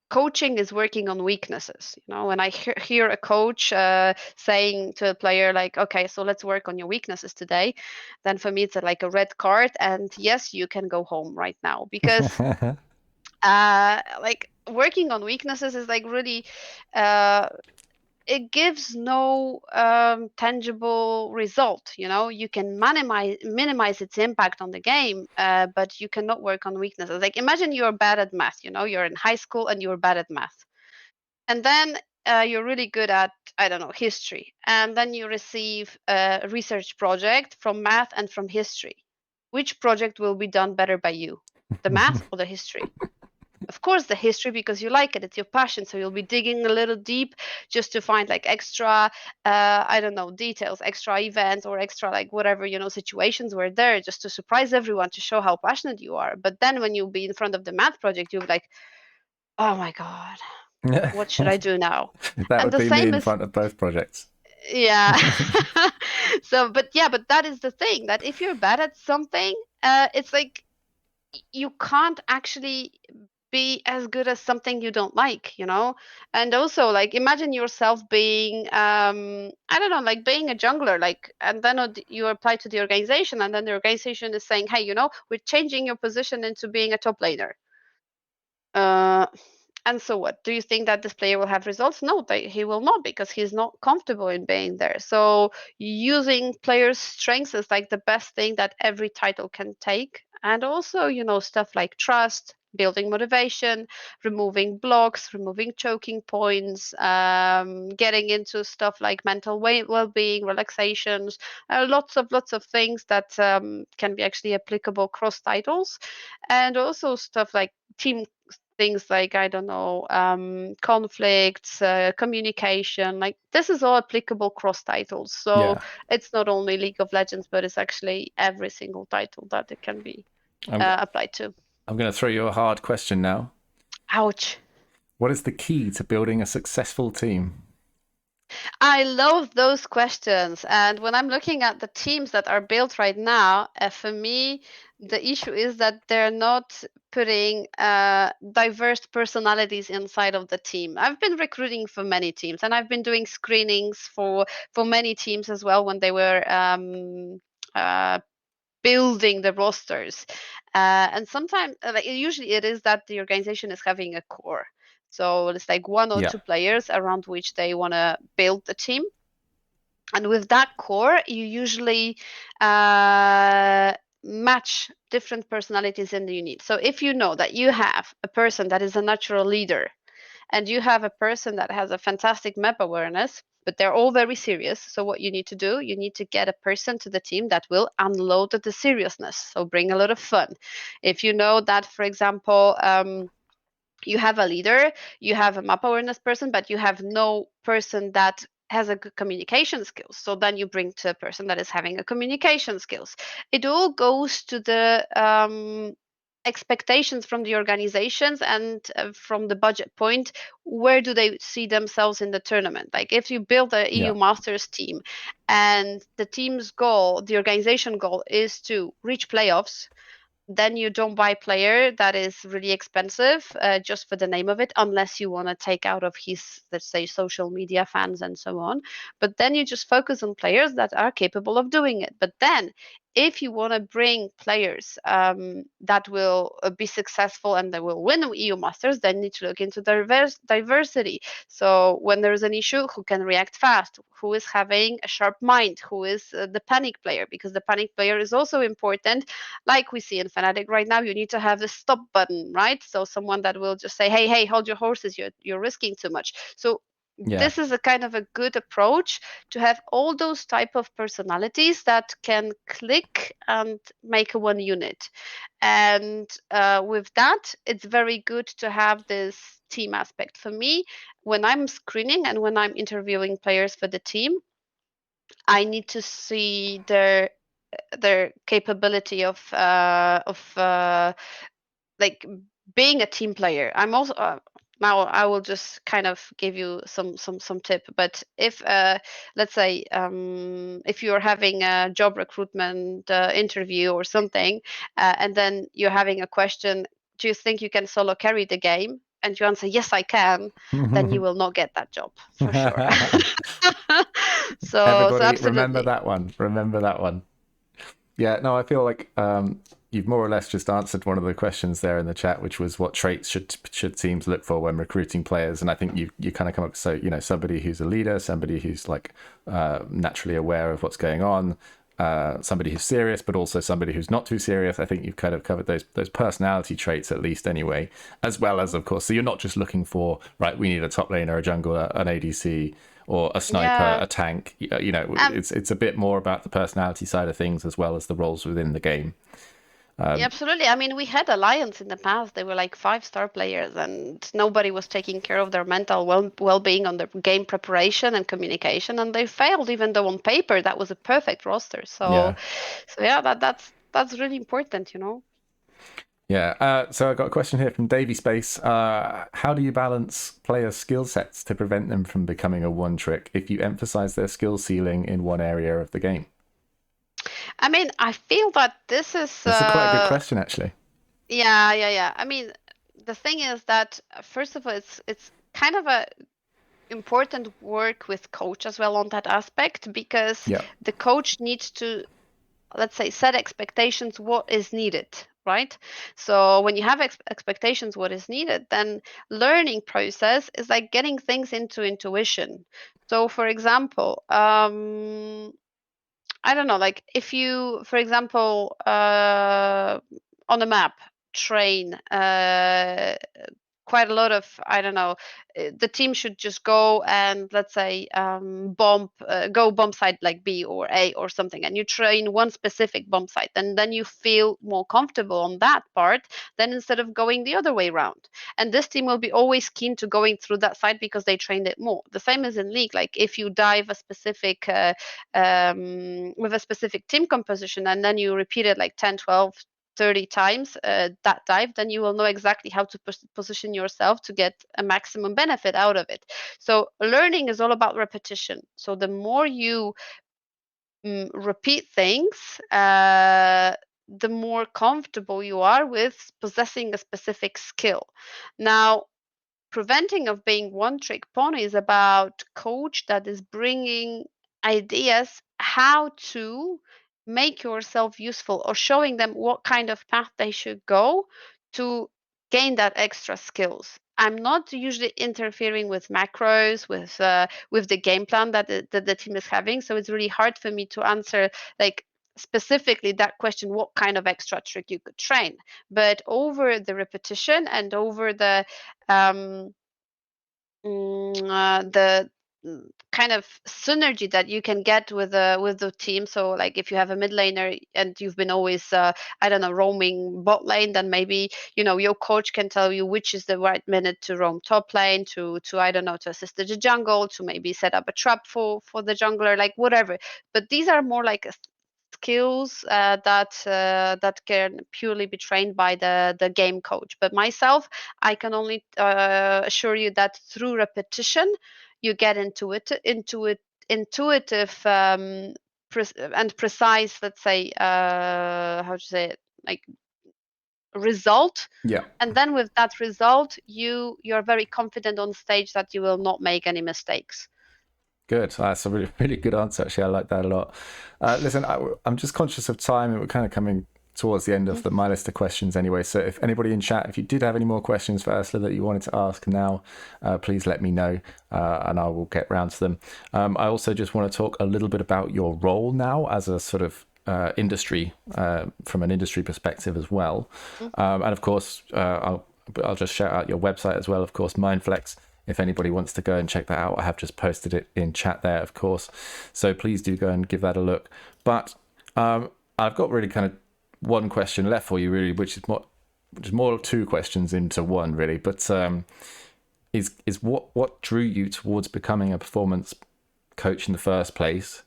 coaching is working on weaknesses. You know, when I hear a coach saying to a player like, okay, so let's work on your weaknesses today, then for me it's like a red card, and yes, you can go home right now, because like working on weaknesses is like really it gives no tangible result. You know, you can minimize its impact on the game, but you cannot work on weaknesses. Like imagine you're bad at math. You know, you're in high school and you're bad at math, and then you're really good at, I don't know, history, and then you receive a research project from math and from history. Which project will be done better by you, the math or the history? Of course the history, because you like it, it's your passion, so you'll be digging a little deep just to find like extra I don't know, details, extra events, or extra like whatever, you know, situations were there, just to surprise everyone, to show how passionate you are. But then when you'll be in front of the math project, you'll be like, oh my god, what should I do now? That And would the be me same in is, front of both projects. yeah. So but yeah, but that is the thing, that if you're bad at something, it's like you can't actually be as good as something you don't like, you know. And also like imagine yourself being I don't know, like being a jungler, like, and then you apply to the organization, and then the organization is saying, hey, you know, we're changing your position into being a top laner. uh and so what? Do you think that this player will have results? No, he will not, because he's not comfortable in being there. So using players' strengths is like the best thing that every title can take. And also, you know, stuff like trust, building motivation, removing blocks, removing choking points, getting into stuff like mental well-being, relaxations, lots of things that can be actually applicable cross titles. And also stuff like team things like, I don't know, conflicts, communication, like this is all applicable cross titles. So Yeah. it's not only League of Legends, but it's actually every single title that it can be I'm, applied to. I'm going to throw you a hard question now. Ouch. What is the key to building a successful team? I love those questions. And when I'm looking at the teams that are built right now, for me, the issue is that they're not putting diverse personalities inside of the team. I've been recruiting for many teams, and I've been doing screenings for many teams as well when they were uh, building the rosters. And sometimes, like usually, it is that the organization is having a core. So it's like one or Yeah. two players around which they want to build the team. And with that core, you usually match different personalities in the unit. So if you know that you have a person that is a natural leader, and you have a person that has a fantastic map awareness, but they're all very serious. So what you need to do, you need to get a person to the team that will unload the seriousness. So bring a lot of fun. If you know that, for example, you have a leader, you have a map awareness person, but you have no person that has a good communication skills. So then you bring to a person that is having a communication skills. It all goes to the expectations from the organizations, and from the budget point, where do they see themselves in the tournament? Like if you build a EU Yeah. Masters team, and the team's goal, the organization goal, is to reach playoffs, then you don't buy player that is really expensive just for the name of it, unless you want to take out of his, let's say, social media fans and so on. But then you just focus on players that are capable of doing it. But then if you want to bring players that will be successful and that will win EU Masters, then you need to look into diversity. So when there is an issue, who can react fast, who is having a sharp mind, who is the panic player, because the panic player is also important. Like we see in Fnatic right now, you need to have the stop button, right? So someone that will just say, hey, hold your horses, you're risking too much. So Yeah. This is a kind of a good approach to have all those type of personalities that can click and make a one unit. And with that, it's very good to have this team aspect. For me, when I'm screening and when I'm interviewing players for the team, I need to see their capability of like being a team player. I'm also now I will just kind of give you some tip. But if let's say if you're having a job recruitment interview or something, and then you're having a question, do you think you can solo carry the game? And you answer yes, I can. Then you will not get that job for sure. So Everybody, remember absolutely. that one. Remember that one. Yeah, no, I feel like you've more or less just answered one of the questions there in the chat, which was what traits should teams look for when recruiting players. And I think you kind of come up, so somebody who's a leader, somebody who's like naturally aware of what's going on, somebody who's serious, but also somebody who's not too serious. I think you've kind of covered those personality traits at least anyway, as well as of course. So you're not just looking for, right, we need a top laner, a jungler, an ADC, or a sniper, Yeah. a tank. Um, It's a bit more about the personality side of things as well as the roles within the game. Yeah, absolutely. I mean, we had Alliance in the past. They were like five-star players, and nobody was taking care of their mental well-being on their game preparation and communication, and they failed, even though on paper that was a perfect roster. So, Yeah. so yeah, that's really important, you know. Yeah. So I got a question here from Davy Space. How do you balance players' skill sets to prevent them from becoming a one trick if you emphasize their skill ceiling in one area of the game? I mean, I feel that this is That's a quite a good question, actually. yeah. I mean, the thing is that first of all, it's kind of a important work with coach as well on that aspect, because Yeah. the coach needs to, let's say, set expectations what is needed, right? So when you have expectations what is needed, then learning process is like getting things into intuition. So for example, I don't know, like if you, for example, on a map train quite a lot of, I don't know, the team should just go and, let's say, go bomb site like B or A or something, and you train one specific bomb site, and then you feel more comfortable on that part than instead of going the other way around. And this team will be always keen to going through that site because they trained it more. The same as in league, like if you dive a specific with a specific team composition, and then you repeat it like 10, 12, 30 times that dive, then you will know exactly how to position yourself to get a maximum benefit out of it. So learning is all about repetition. So the more you repeat things, the more comfortable you are with possessing a specific skill. Now, preventing of being one trick pony is about coach that is bringing ideas how to make yourself useful, or showing them what kind of path they should go to gain that extra skills. I'm not usually interfering with macros, with the game plan that the team is having, so it's really hard for me to answer like specifically that question, what kind of extra trick you could train. But over the repetition and over um, the kind of synergy that you can get with the team. So like if you have a mid laner and you've been always I don't know, roaming bot lane, then maybe your coach can tell you which is the right minute to roam top lane, to I don't know, to assist the jungle, to maybe set up a trap for the jungler, like whatever. But these are more like skills that can purely be trained by the game coach. But myself, I can only assure you that through repetition, you get intuitive and precise, let's say, how to say it, like result. Yeah. And then with that result, you're very confident on stage that you will not make any mistakes. Good. That's a really, really good answer, actually. I like that a lot. Listen, I'm just conscious of time, and we're kind of coming towards the end of my list of questions anyway. So if anybody in chat, if you did have any more questions for Ursula that you wanted to ask now, please let me know, and I will get round to them. I also just want to talk a little bit about your role now as a sort of industry, from an industry perspective as well. And of course, I'll just shout out your website as well, of course, Mindflex. if anybody wants to go and check that out. I have just posted it in chat there, of course. So please do go and give that a look. But I've got really kind of one question left for you, really, which is more two questions into one, really. But is what drew you towards becoming a performance coach in the first place?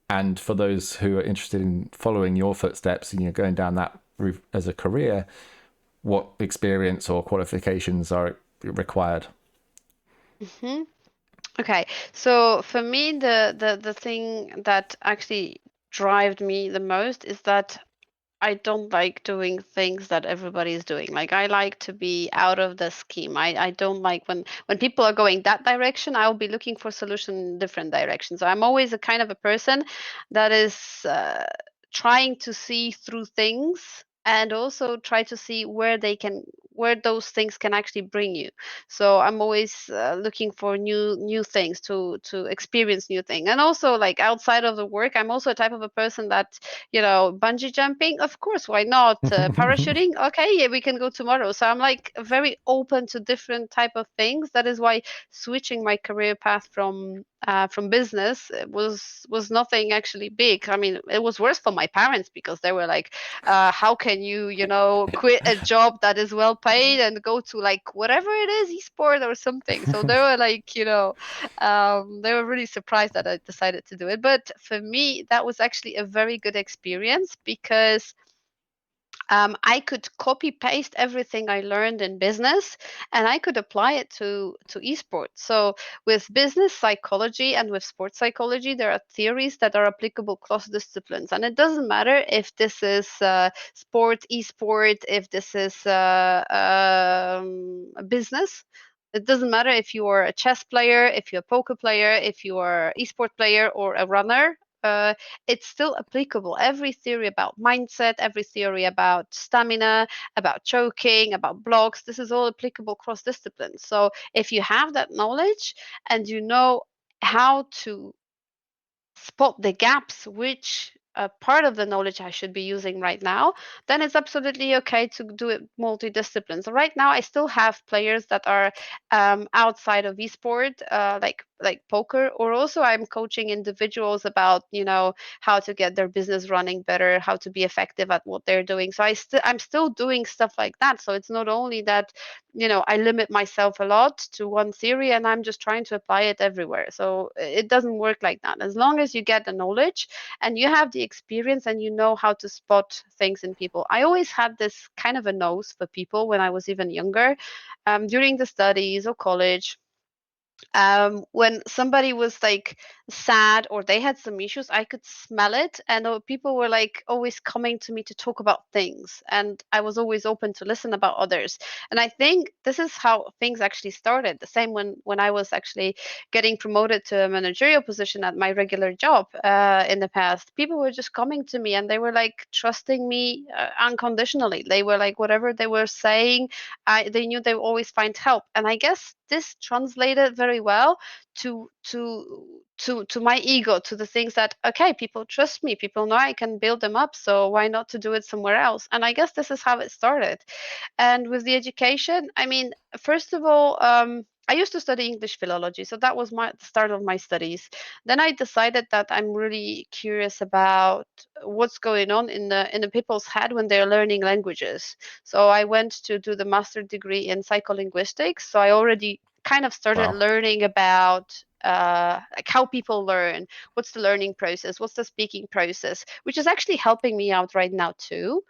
And for those who are interested in following your footsteps and going down that route as a career, what experience or qualifications are required? Hmm. Okay, so for me, the thing that actually drives me the most is that I don't like doing things that everybody is doing. Like I like to be out of the scheme. I don't like when people are going that direction, I'll be looking for solution in different directions. So I'm always a kind of a person that is trying to see through things and also try to see where those things can actually bring you. So I'm always looking for new things to experience new things. And also like outside of the work, I'm also a type of a person that bungee jumping, of course, why not? Parachuting, okay, yeah, we can go tomorrow. So I'm like very open to different type of things. That is why switching my career path from business was nothing actually big. I mean, it was worse for my parents because they were like, how can you quit a job that is well paid and go to like whatever it is, esport or something. So they were like, they were really surprised that I decided to do it. But for me, that was actually a very good experience because I could copy paste everything I learned in business and I could apply it to esports. So with business psychology and with sports psychology, there are theories that are applicable cross disciplines. And it doesn't matter if this is sport, esport, if this is a business. It doesn't matter if you are a chess player, if you're a poker player, if you are esport player or a runner. It's still applicable. Every theory about mindset, every theory about stamina, about choking, about blocks, this is all applicable cross disciplines. So if you have that knowledge and you know how to spot the gaps, which part of the knowledge I should be using right now, then it's absolutely okay to do it multidiscipline. So right now, I still have players that are outside of esport, like poker, or also I'm coaching individuals about how to get their business running better, how to be effective at what they're doing. So I'm still doing stuff like that. So it's not only that I limit myself a lot to one theory and I'm just trying to apply it everywhere. So it doesn't work like that. As long as you get the knowledge and you have the experience and you know how to spot things in people. I always had this kind of a nose for people when I was even younger, during the studies or college. When somebody was like sad or they had some issues, I could smell it, and people were like always coming to me to talk about things, and I was always open to listen about others. And I think this is how things actually started. The same when I was actually getting promoted to a managerial position at my regular job in the past. People were just coming to me, and they were like trusting me unconditionally. They were like whatever they were saying, they knew they would always find help. And I guess this translated very well to my ego, to the things that okay, people trust me, people know I can build them up, so why not to do it somewhere else? And I guess this is how it started. And with the education, I mean, first of all, I used to study English philology, so that was the start of my studies. Then I decided that I'm really curious about what's going on in the people's head when they're learning languages. So I went to do the master degree in psycholinguistics. So I already kind of started Wow. learning about like how people learn, what's the learning process, what's the speaking process, which is actually helping me out right now too.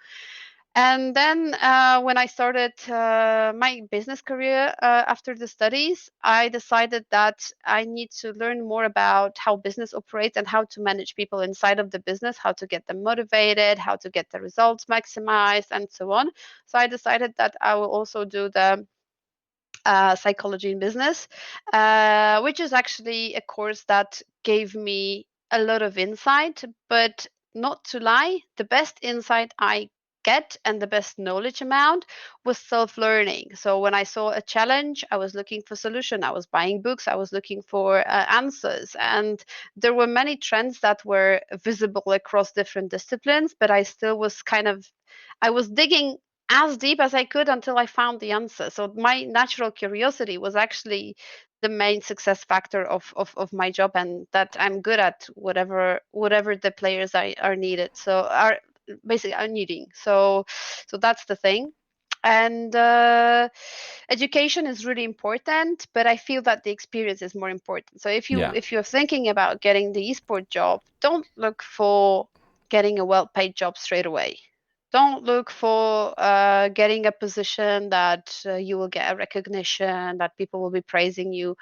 And then when I started my business career after the studies, I decided that I need to learn more about how business operates and how to manage people inside of the business, how to get them motivated, how to get the results maximized, and so on. So I decided that I will also do the psychology in business, which is actually a course that gave me a lot of insight. But not to lie, the best insight I get and the best knowledge amount was self-learning. So when I saw a challenge, I was looking for solution. I was buying books. I was looking for answers, and there were many trends that were visible across different disciplines. But I still was I was digging as deep as I could until I found the answer. So my natural curiosity was actually the main success factor of my job, and that I'm good at whatever the players are needed. So are basically are needing. So that's the thing. And education is really important, but I feel that the experience is more important. So Yeah. if you're thinking about getting the esport job, don't look for getting a well-paid job straight away. Don't look for getting a position that you will get a recognition, that people will be praising you.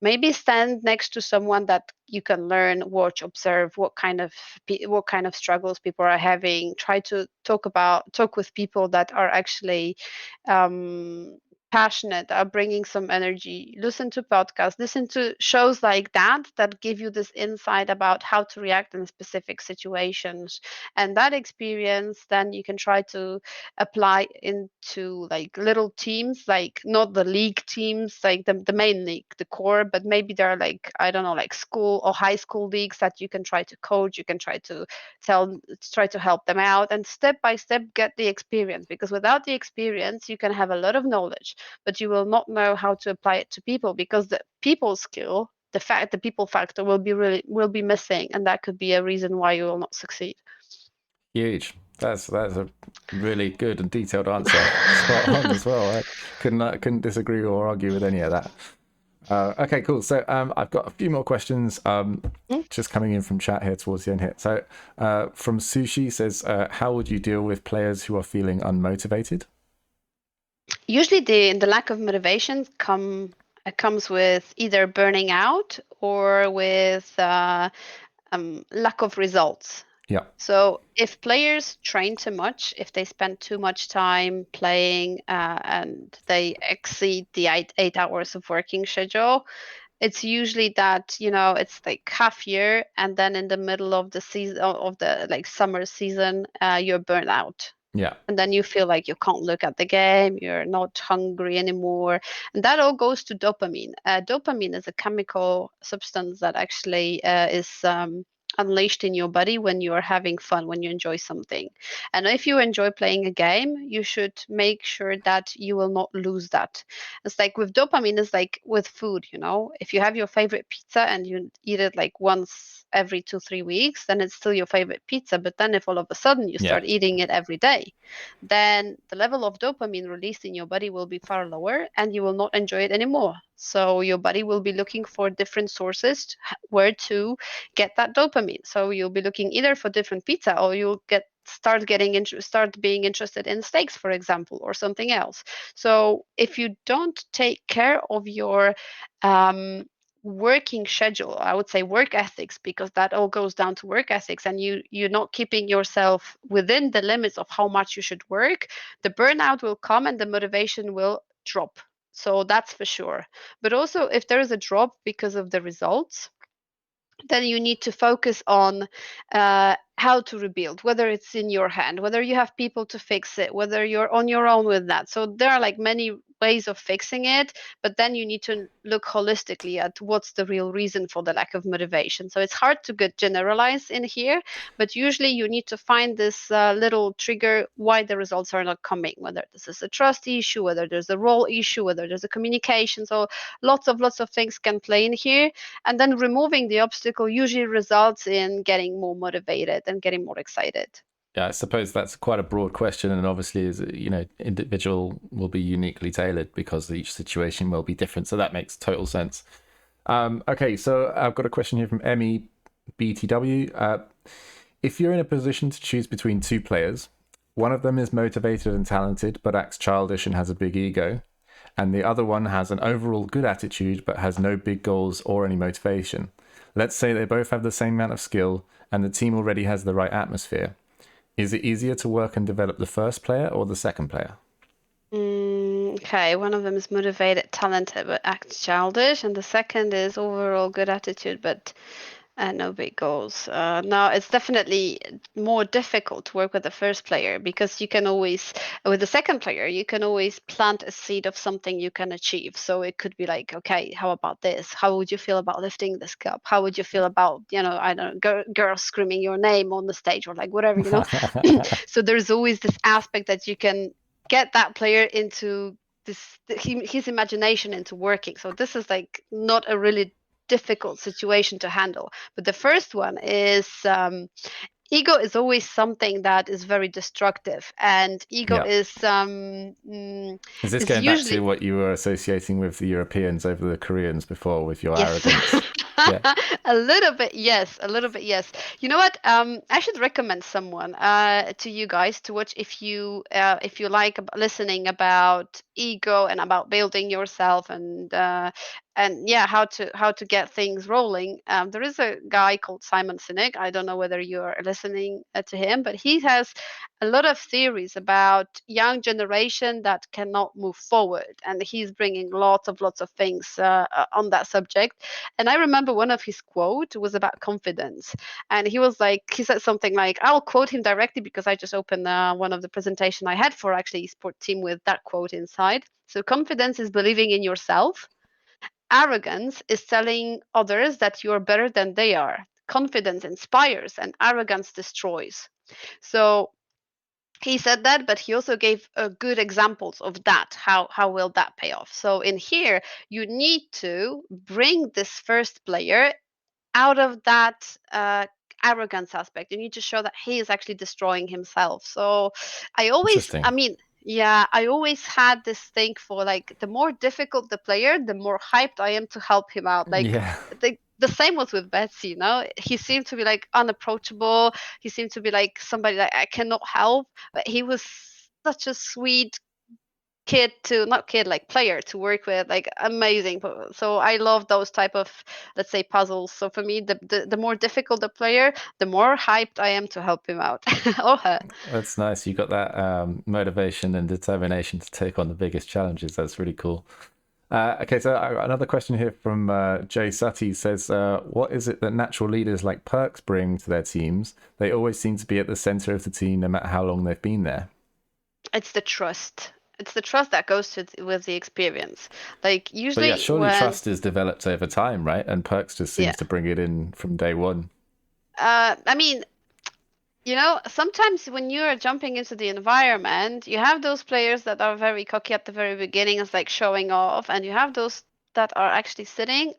Maybe stand next to someone that you can learn, watch, observe what kind of struggles people are having. Try to talk with people that are actually um, passionate, are bringing some energy. Listen to podcasts, listen to shows like that give you this insight about how to react in specific situations. And that experience, then you can try to apply into like little teams, like not the league teams, like the main league, the core, but maybe there are like, I don't know, like school or high school leagues that you can try to coach, you can try to try to help them out, and step by step get the experience. Because without the experience, you can have a lot of knowledge, but you will not know how to apply it to people, because the people skill, the people factor will be missing, and that could be a reason why you will not succeed. Huge. That's a really good and detailed answer. Spot on as well. I couldn't disagree or argue with any of that. Okay, cool. So I've got a few more questions. Just coming in from chat here towards the end here. So from Sushi says, how would you deal with players who are feeling unmotivated? Usually the lack of motivation comes with either burning out or with lack of results. Yeah. So if players train too much, if they spend too much time playing and they exceed the 8 hours of working schedule, it's usually that, it's like half year, and then in the middle of the season, of the like summer season, you're burnt out. Yeah. And then you feel like you can't look at the game, you're not hungry anymore. And that all goes to dopamine. Dopamine is a chemical substance that actually is unleashed in your body when you are having fun, when you enjoy something. And if you enjoy playing a game, you should make sure that you will not lose that. It's like with dopamine, it's like with food, if you have your favorite pizza and you eat it like once every 2 3 weeks, then it's still your favorite pizza. But then if all of a sudden you Yeah. start eating it every day, then the level of dopamine released in your body will be far lower, and you will not enjoy it anymore. So your body will be looking for different sources where to get that dopamine. So you'll be looking either for different pizza, or you'll start being interested in steaks, for example, or something else. So if you don't take care of your um, working schedule, I would say work ethics, because that all goes down to work ethics, and you're not keeping yourself within the limits of how much you should work, the burnout will come and the motivation will drop. So that's for sure. But also, if there is a drop because of the results, then you need to focus on how to rebuild, whether it's in your hand, whether you have people to fix it, whether you're on your own with that. So there are like many ways of fixing it, but then you need to look holistically at what's the real reason for the lack of motivation. So it's hard to get generalized in here, but usually you need to find this little trigger why the results are not coming, whether this is a trust issue, whether there's a role issue, whether there's a communication. So lots of things can play in here, and then removing the obstacle usually results in getting more motivated and getting more excited. Yeah, I suppose that's quite a broad question, and obviously, is individual will be uniquely tailored because each situation will be different. So that makes total sense. Okay, so I've got a question here from Emmy BTW. If you're in a position to choose between two players, one of them is motivated and talented but acts childish and has a big ego, and the other one has an overall good attitude but has no big goals or any motivation. Let's say they both have the same amount of skill and the team already has the right atmosphere. Is it easier to work and develop the first player or the second player? Okay, one of them is motivated, talented, but acts childish, and the second is overall good attitude, but no big goals. No, it's definitely more difficult to work with the first player, because you can always, with the second player, you can always plant a seed of something you can achieve. So it could be like, okay, how about this? How would you feel about lifting this cup? How would you feel about, I don't know, girls screaming your name on the stage, or like whatever. So there's always this aspect that you can get that player into his imagination into working. So this is like not a really difficult situation to handle. But the first one is ego is always something that is very destructive, and ego Yeah. Is this is going back to usually what you were associating with the Europeans over the Koreans before with your yes. arrogance? Yeah. A little bit, yes. A little bit, yes. You know what? I should recommend someone to you guys to watch if you like listening about ego and about building yourself and yeah, how to get things rolling. There is a guy called Simon Sinek. I don't know whether you are listening to him, but he has a lot of theories about young generation that cannot move forward, and he's bringing lots of things on that subject. And I remember one of his quote was about confidence, and he said something like, I'll quote him directly because I just opened one of the presentation I had for actually esports team with that quote inside. So confidence is believing in yourself. Arrogance is telling others that you're better than they are. Confidence inspires and arrogance destroys. So he said that, but he also gave good examples of that. How will that pay off? So in here, you need to bring this first player out of that arrogance aspect. You need to show that he is actually destroying himself. So I Interesting. mean, yeah, I always had this thing for like the more difficult the player, the more hyped I am to help him out. Like Yeah. the same was with Betsy, you know? He seemed to be like unapproachable. He seemed to be like somebody that I cannot help, but he was such a sweet kid to not kid like player to work with, like amazing. So I love those type of, let's say, puzzles. So for me, the more difficult the player, the more hyped I am to help him out or her. That's nice. You got that motivation and determination to take on the biggest challenges. That's really cool. Okay, so another question here from Jay Sutty says, what is it that natural leaders like Perks bring to their teams? They always seem to be at the center of the team no matter how long they've been there. It's the trust. It's the trust that goes with the experience. Like But yeah, usually surely when, trust is developed over time, right? And Perks just yeah, seems to bring it in from day one. I mean, you know, sometimes when you're jumping into the environment, you have those players that are very cocky at the very beginning, it's like showing off, and you have those that are actually sitting,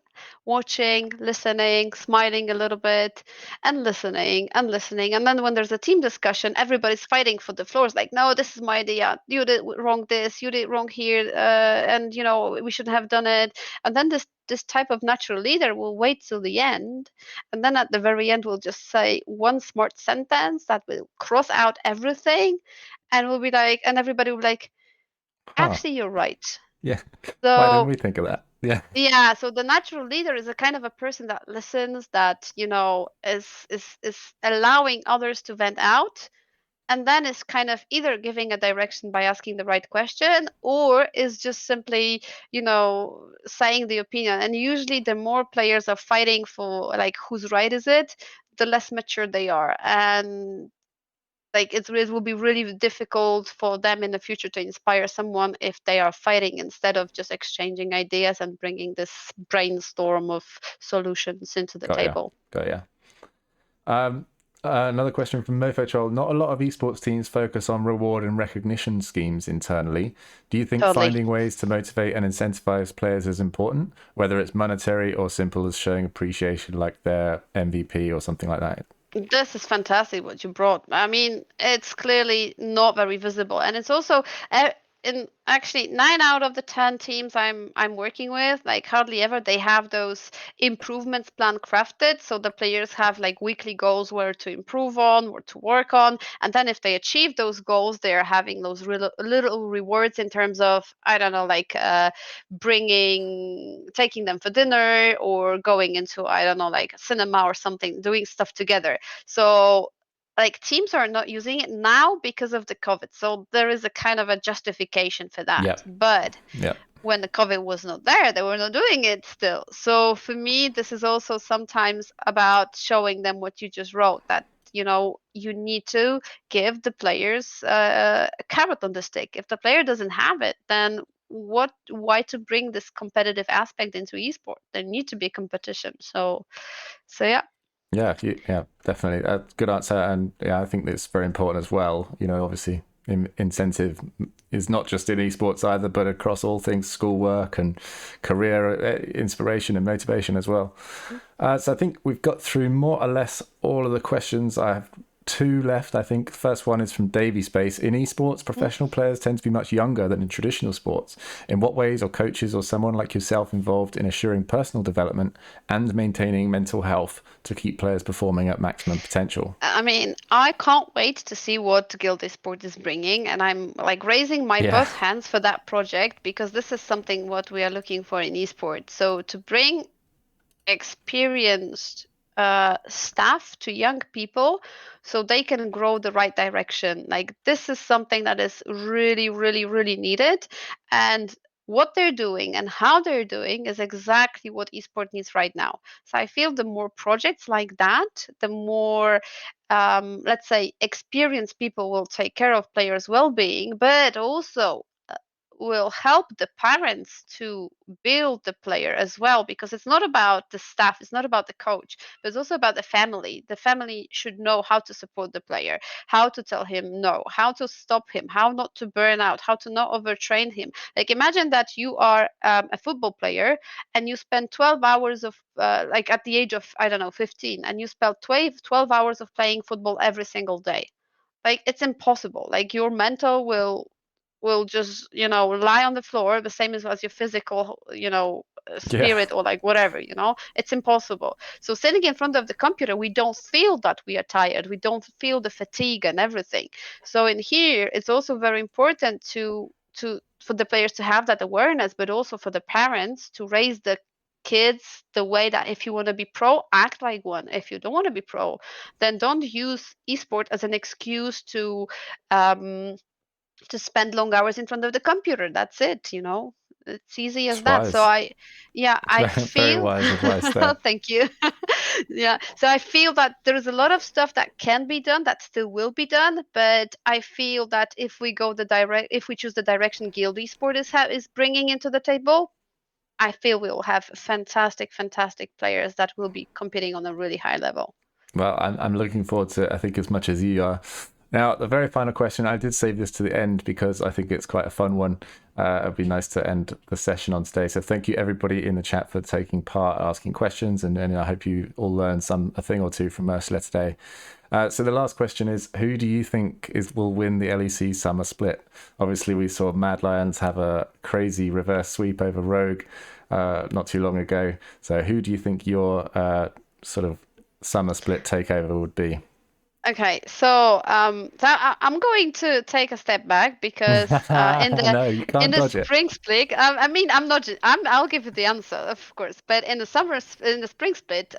watching, listening, smiling a little bit, and listening and listening. And then when there's a team discussion, everybody's fighting for the floors, like, no, this is my idea. You did wrong this, you did wrong here, and you know, we shouldn't have done it. And then this type of natural leader will wait till the end, and then at the very end, we'll just say one smart sentence that will cross out everything. And we'll be like, and everybody will be like, Huh. actually, you're right. Yeah. Why didn't So, we think of that? Yeah. yeah, so the natural leader is a kind of a person that listens, that, you know, is allowing others to vent out, and then is kind of either giving a direction by asking the right question, or is just simply, you know, saying the opinion. And usually the more players are fighting for like whose right is it, the less mature they are, and like it will be really difficult for them in the future to inspire someone if they are fighting instead of just exchanging ideas and bringing this brainstorm of solutions into the Got ya. table. Got ya. Um, another question from Mofo Troll. Not a lot of esports teams focus on reward and recognition schemes internally. Do you think Totally. finding ways to motivate and incentivize players is important, whether it's monetary or simple as showing appreciation like their MVP or something like that? This is fantastic what you brought. I mean, it's clearly not very visible, and it's also in actually 9 out of the 10 teams I'm working with, like hardly ever they have those improvements plan crafted. So the players have like weekly goals where to improve on, where to work on, and then if they achieve those goals, they are having those little rewards in terms of, I don't know, like taking them for dinner or going into, I don't know, like a cinema or something, doing stuff together. So like teams are not using it now because of the COVID. So there is a kind of a justification for that. Yep. But Yep. when the COVID was not there, they were not doing it still. So for me, this is also sometimes about showing them what you just wrote, that you know you need to give the players a carrot on the stick. If the player doesn't have it, then why to bring this competitive aspect into esports? There need to be competition. So yeah. Yeah, yeah, definitely. Good answer. And yeah, I think it's very important as well. You know, obviously incentive is not just in esports either, but across all things schoolwork and career inspiration and motivation as well. So I think we've got through more or less all of the questions. I have two left, I think. The first one is from Davy Space. In esports, professional players tend to be much younger than in traditional sports. In what ways are coaches or someone like yourself involved in assuring personal development and maintaining mental health to keep players performing at maximum potential? I mean, I can't wait to see what Guild Esports is bringing, and I'm like raising my both hands for that project, because this is something what we are looking for in esports. So to bring experienced staff to young people so they can grow the right direction. Like, this is something that is really, really, really needed. And what they're doing and how they're doing is exactly what esports needs right now. So I feel the more projects like that, the more, let's say, experienced people will take care of players' well-being, but also will help the parents to build the player as well, because it's not about the staff, it's not about the coach, but it's also about the family. The family should know how to support the player, how to tell him no, how to stop him, how not to burn out, how to not overtrain him. Like, imagine that you are a football player and you spend 12 hours of like at the age of, I don't know, 15, and you spend 12 hours of playing football every single day. Like, it's impossible. Like, your mental will just, lie on the floor, the same as your physical, Yeah. spirit, or like whatever. It's impossible. So sitting in front of the computer, we don't feel that we are tired, we don't feel the fatigue and everything. So in here, it's also very important for the players to have that awareness, but also for the parents to raise the kids the way that, if you want to be pro, act like one. If you don't want to be pro, then don't use esport as an excuse um to spend long hours in front of the computer. That's it. It's easy as It's that. So wise. It's I very, very feel, wise advice there. thank you. Yeah. So I feel that there's a lot of stuff that can be done, that still will be done. But I feel that if we choose the direction Guild Esport is bringing into the table, I feel we will have fantastic, fantastic players that will be competing on a really high level. Well, I'm looking forward to it, I think, as much as you are. Now, the very final question, I did save this to the end because I think it's quite a fun one. It'd be nice to end the session on today. So thank you, everybody in the chat, for taking part, asking questions, and I hope you all learned a thing or two from Urszula today. So the last question is, who do you think will win the LEC summer split? Obviously, we saw Mad Lions have a crazy reverse sweep over Rogue not too long ago. So who do you think your sort of summer split takeover would be? Okay, so I'm going to take a step back, because in the No, you can't dodge it. spring split, I mean, I'll give you the answer, of course. But in the spring split,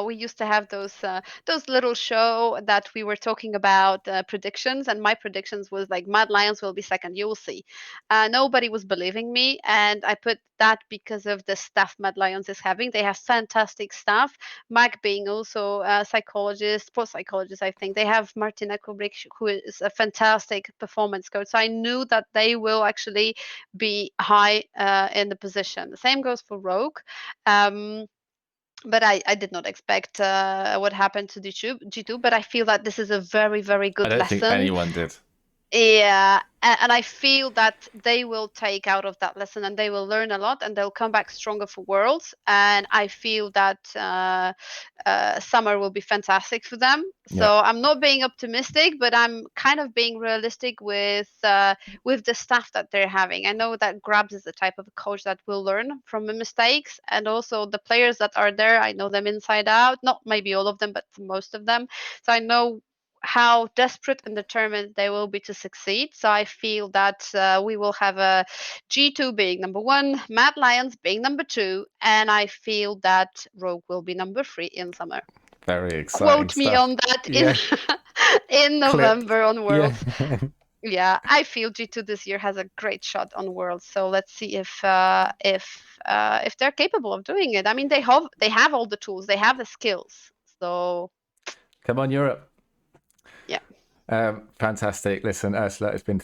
we used to have those little show that we were talking about, predictions, and my predictions was like Mad Lions will be second. You will see. Nobody was believing me, and I put that because of the staff Mad Lions is having. They have fantastic staff. Mag being also a psychologist, sports psychologist, I think. They have Martina Kubrick, who is a fantastic performance coach. So I knew that they will actually be high in the position. The same goes for Rogue. But I did not expect what happened to G2, but I feel that this is a very, very I good don't think lesson. anyone did. Yeah, and I feel that they will take out of that lesson, and they will learn a lot, and they'll come back stronger for Worlds. And I feel that summer will be fantastic for them. So Yeah. I'm not being optimistic, but I'm kind of being realistic with the staff that they're having. I know that Grabs is the type of coach that will learn from the mistakes, and also the players that are there, I know them inside out. Not maybe all of them, but most of them. So I know how desperate and determined they will be to succeed. So I feel that we will have a G2 being number one, Mad Lions being number two, and I feel that Rogue will be number three in summer. Very exciting Quote me stuff. on that Yeah. in Clip. November on Yeah. Worlds. Yeah, I feel G2 this year has a great shot on Worlds. So let's see if they're capable of doing it. I mean, they have all the tools, they have the skills. So Come on, Europe. yeah. Fantastic. Listen, Urszula, it's been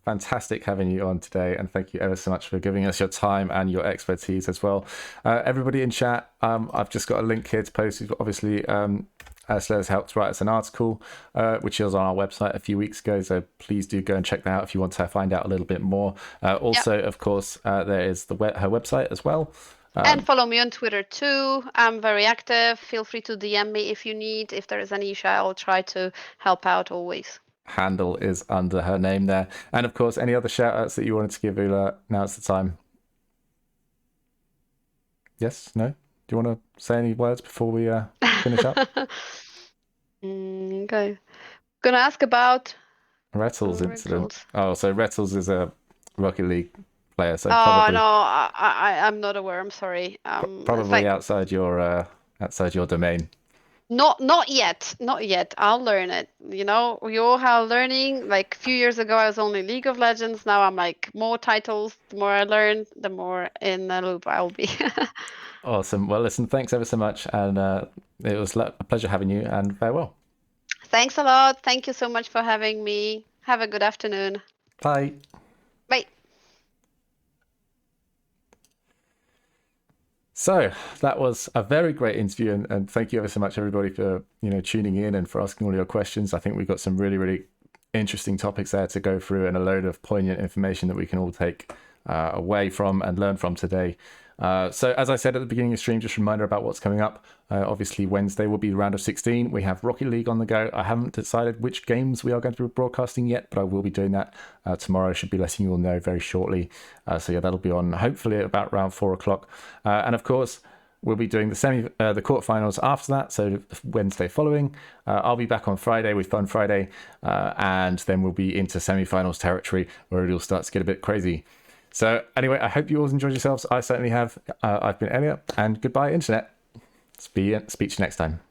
fantastic having you on today, and thank you ever so much for giving us your time and your expertise as well. Everybody in chat, I've just got a link here to post. We've got obviously Sla's helped write us an article, which was on our website a few weeks ago. So please do go and check that out if you want to find out a little bit more. Also, of course, there is her website as well. And follow me on Twitter too. I'm very active. Feel free to DM me if you need. If there is any issue, I'll try to help out always. Handle is under her name there. And of course, any other shout outs that you wanted to give Ula, now's the time. Yes? No? Do you want to say any words before we finish up? Okay. Gonna ask about Rettles incident. Rettles. Oh, so Rettles is a Rocket League player, so Oh probably no, I'm not aware. I'm sorry. It's probably like outside your domain. not yet, not yet. I'll learn it. You know, we all have learning. Like a few years ago, I was only League of Legends. Now I'm like more titles. The more I learn, the more in the loop I'll be. Awesome. Well, listen, thanks ever so much, and it was a pleasure having you. And farewell. Thanks a lot. Thank you so much for having me. Have a good afternoon. Bye. Bye. So that was a very great interview, and thank you ever so much, everybody, for tuning in and for asking all your questions. I think we've got some really, really interesting topics there to go through, and a load of poignant information that we can all take away from and learn from today. So as I said at the beginning of the stream, just a reminder about what's coming up. Obviously, Wednesday will be the round of 16. We have Rocket League on the go. I haven't decided which games we are going to be broadcasting yet, but I will be doing that tomorrow. I should be letting you all know very shortly. So yeah, that'll be on hopefully at about around 4 o'clock. And of course, we'll be doing the quarterfinals after that, so Wednesday following. I'll be back on Friday with Fun Friday, and then we'll be into semi-finals territory where it'll start to get a bit crazy. So anyway, I hope you all enjoyed yourselves. I certainly have. I've been Elliot, and goodbye, Internet. Speak to you next time.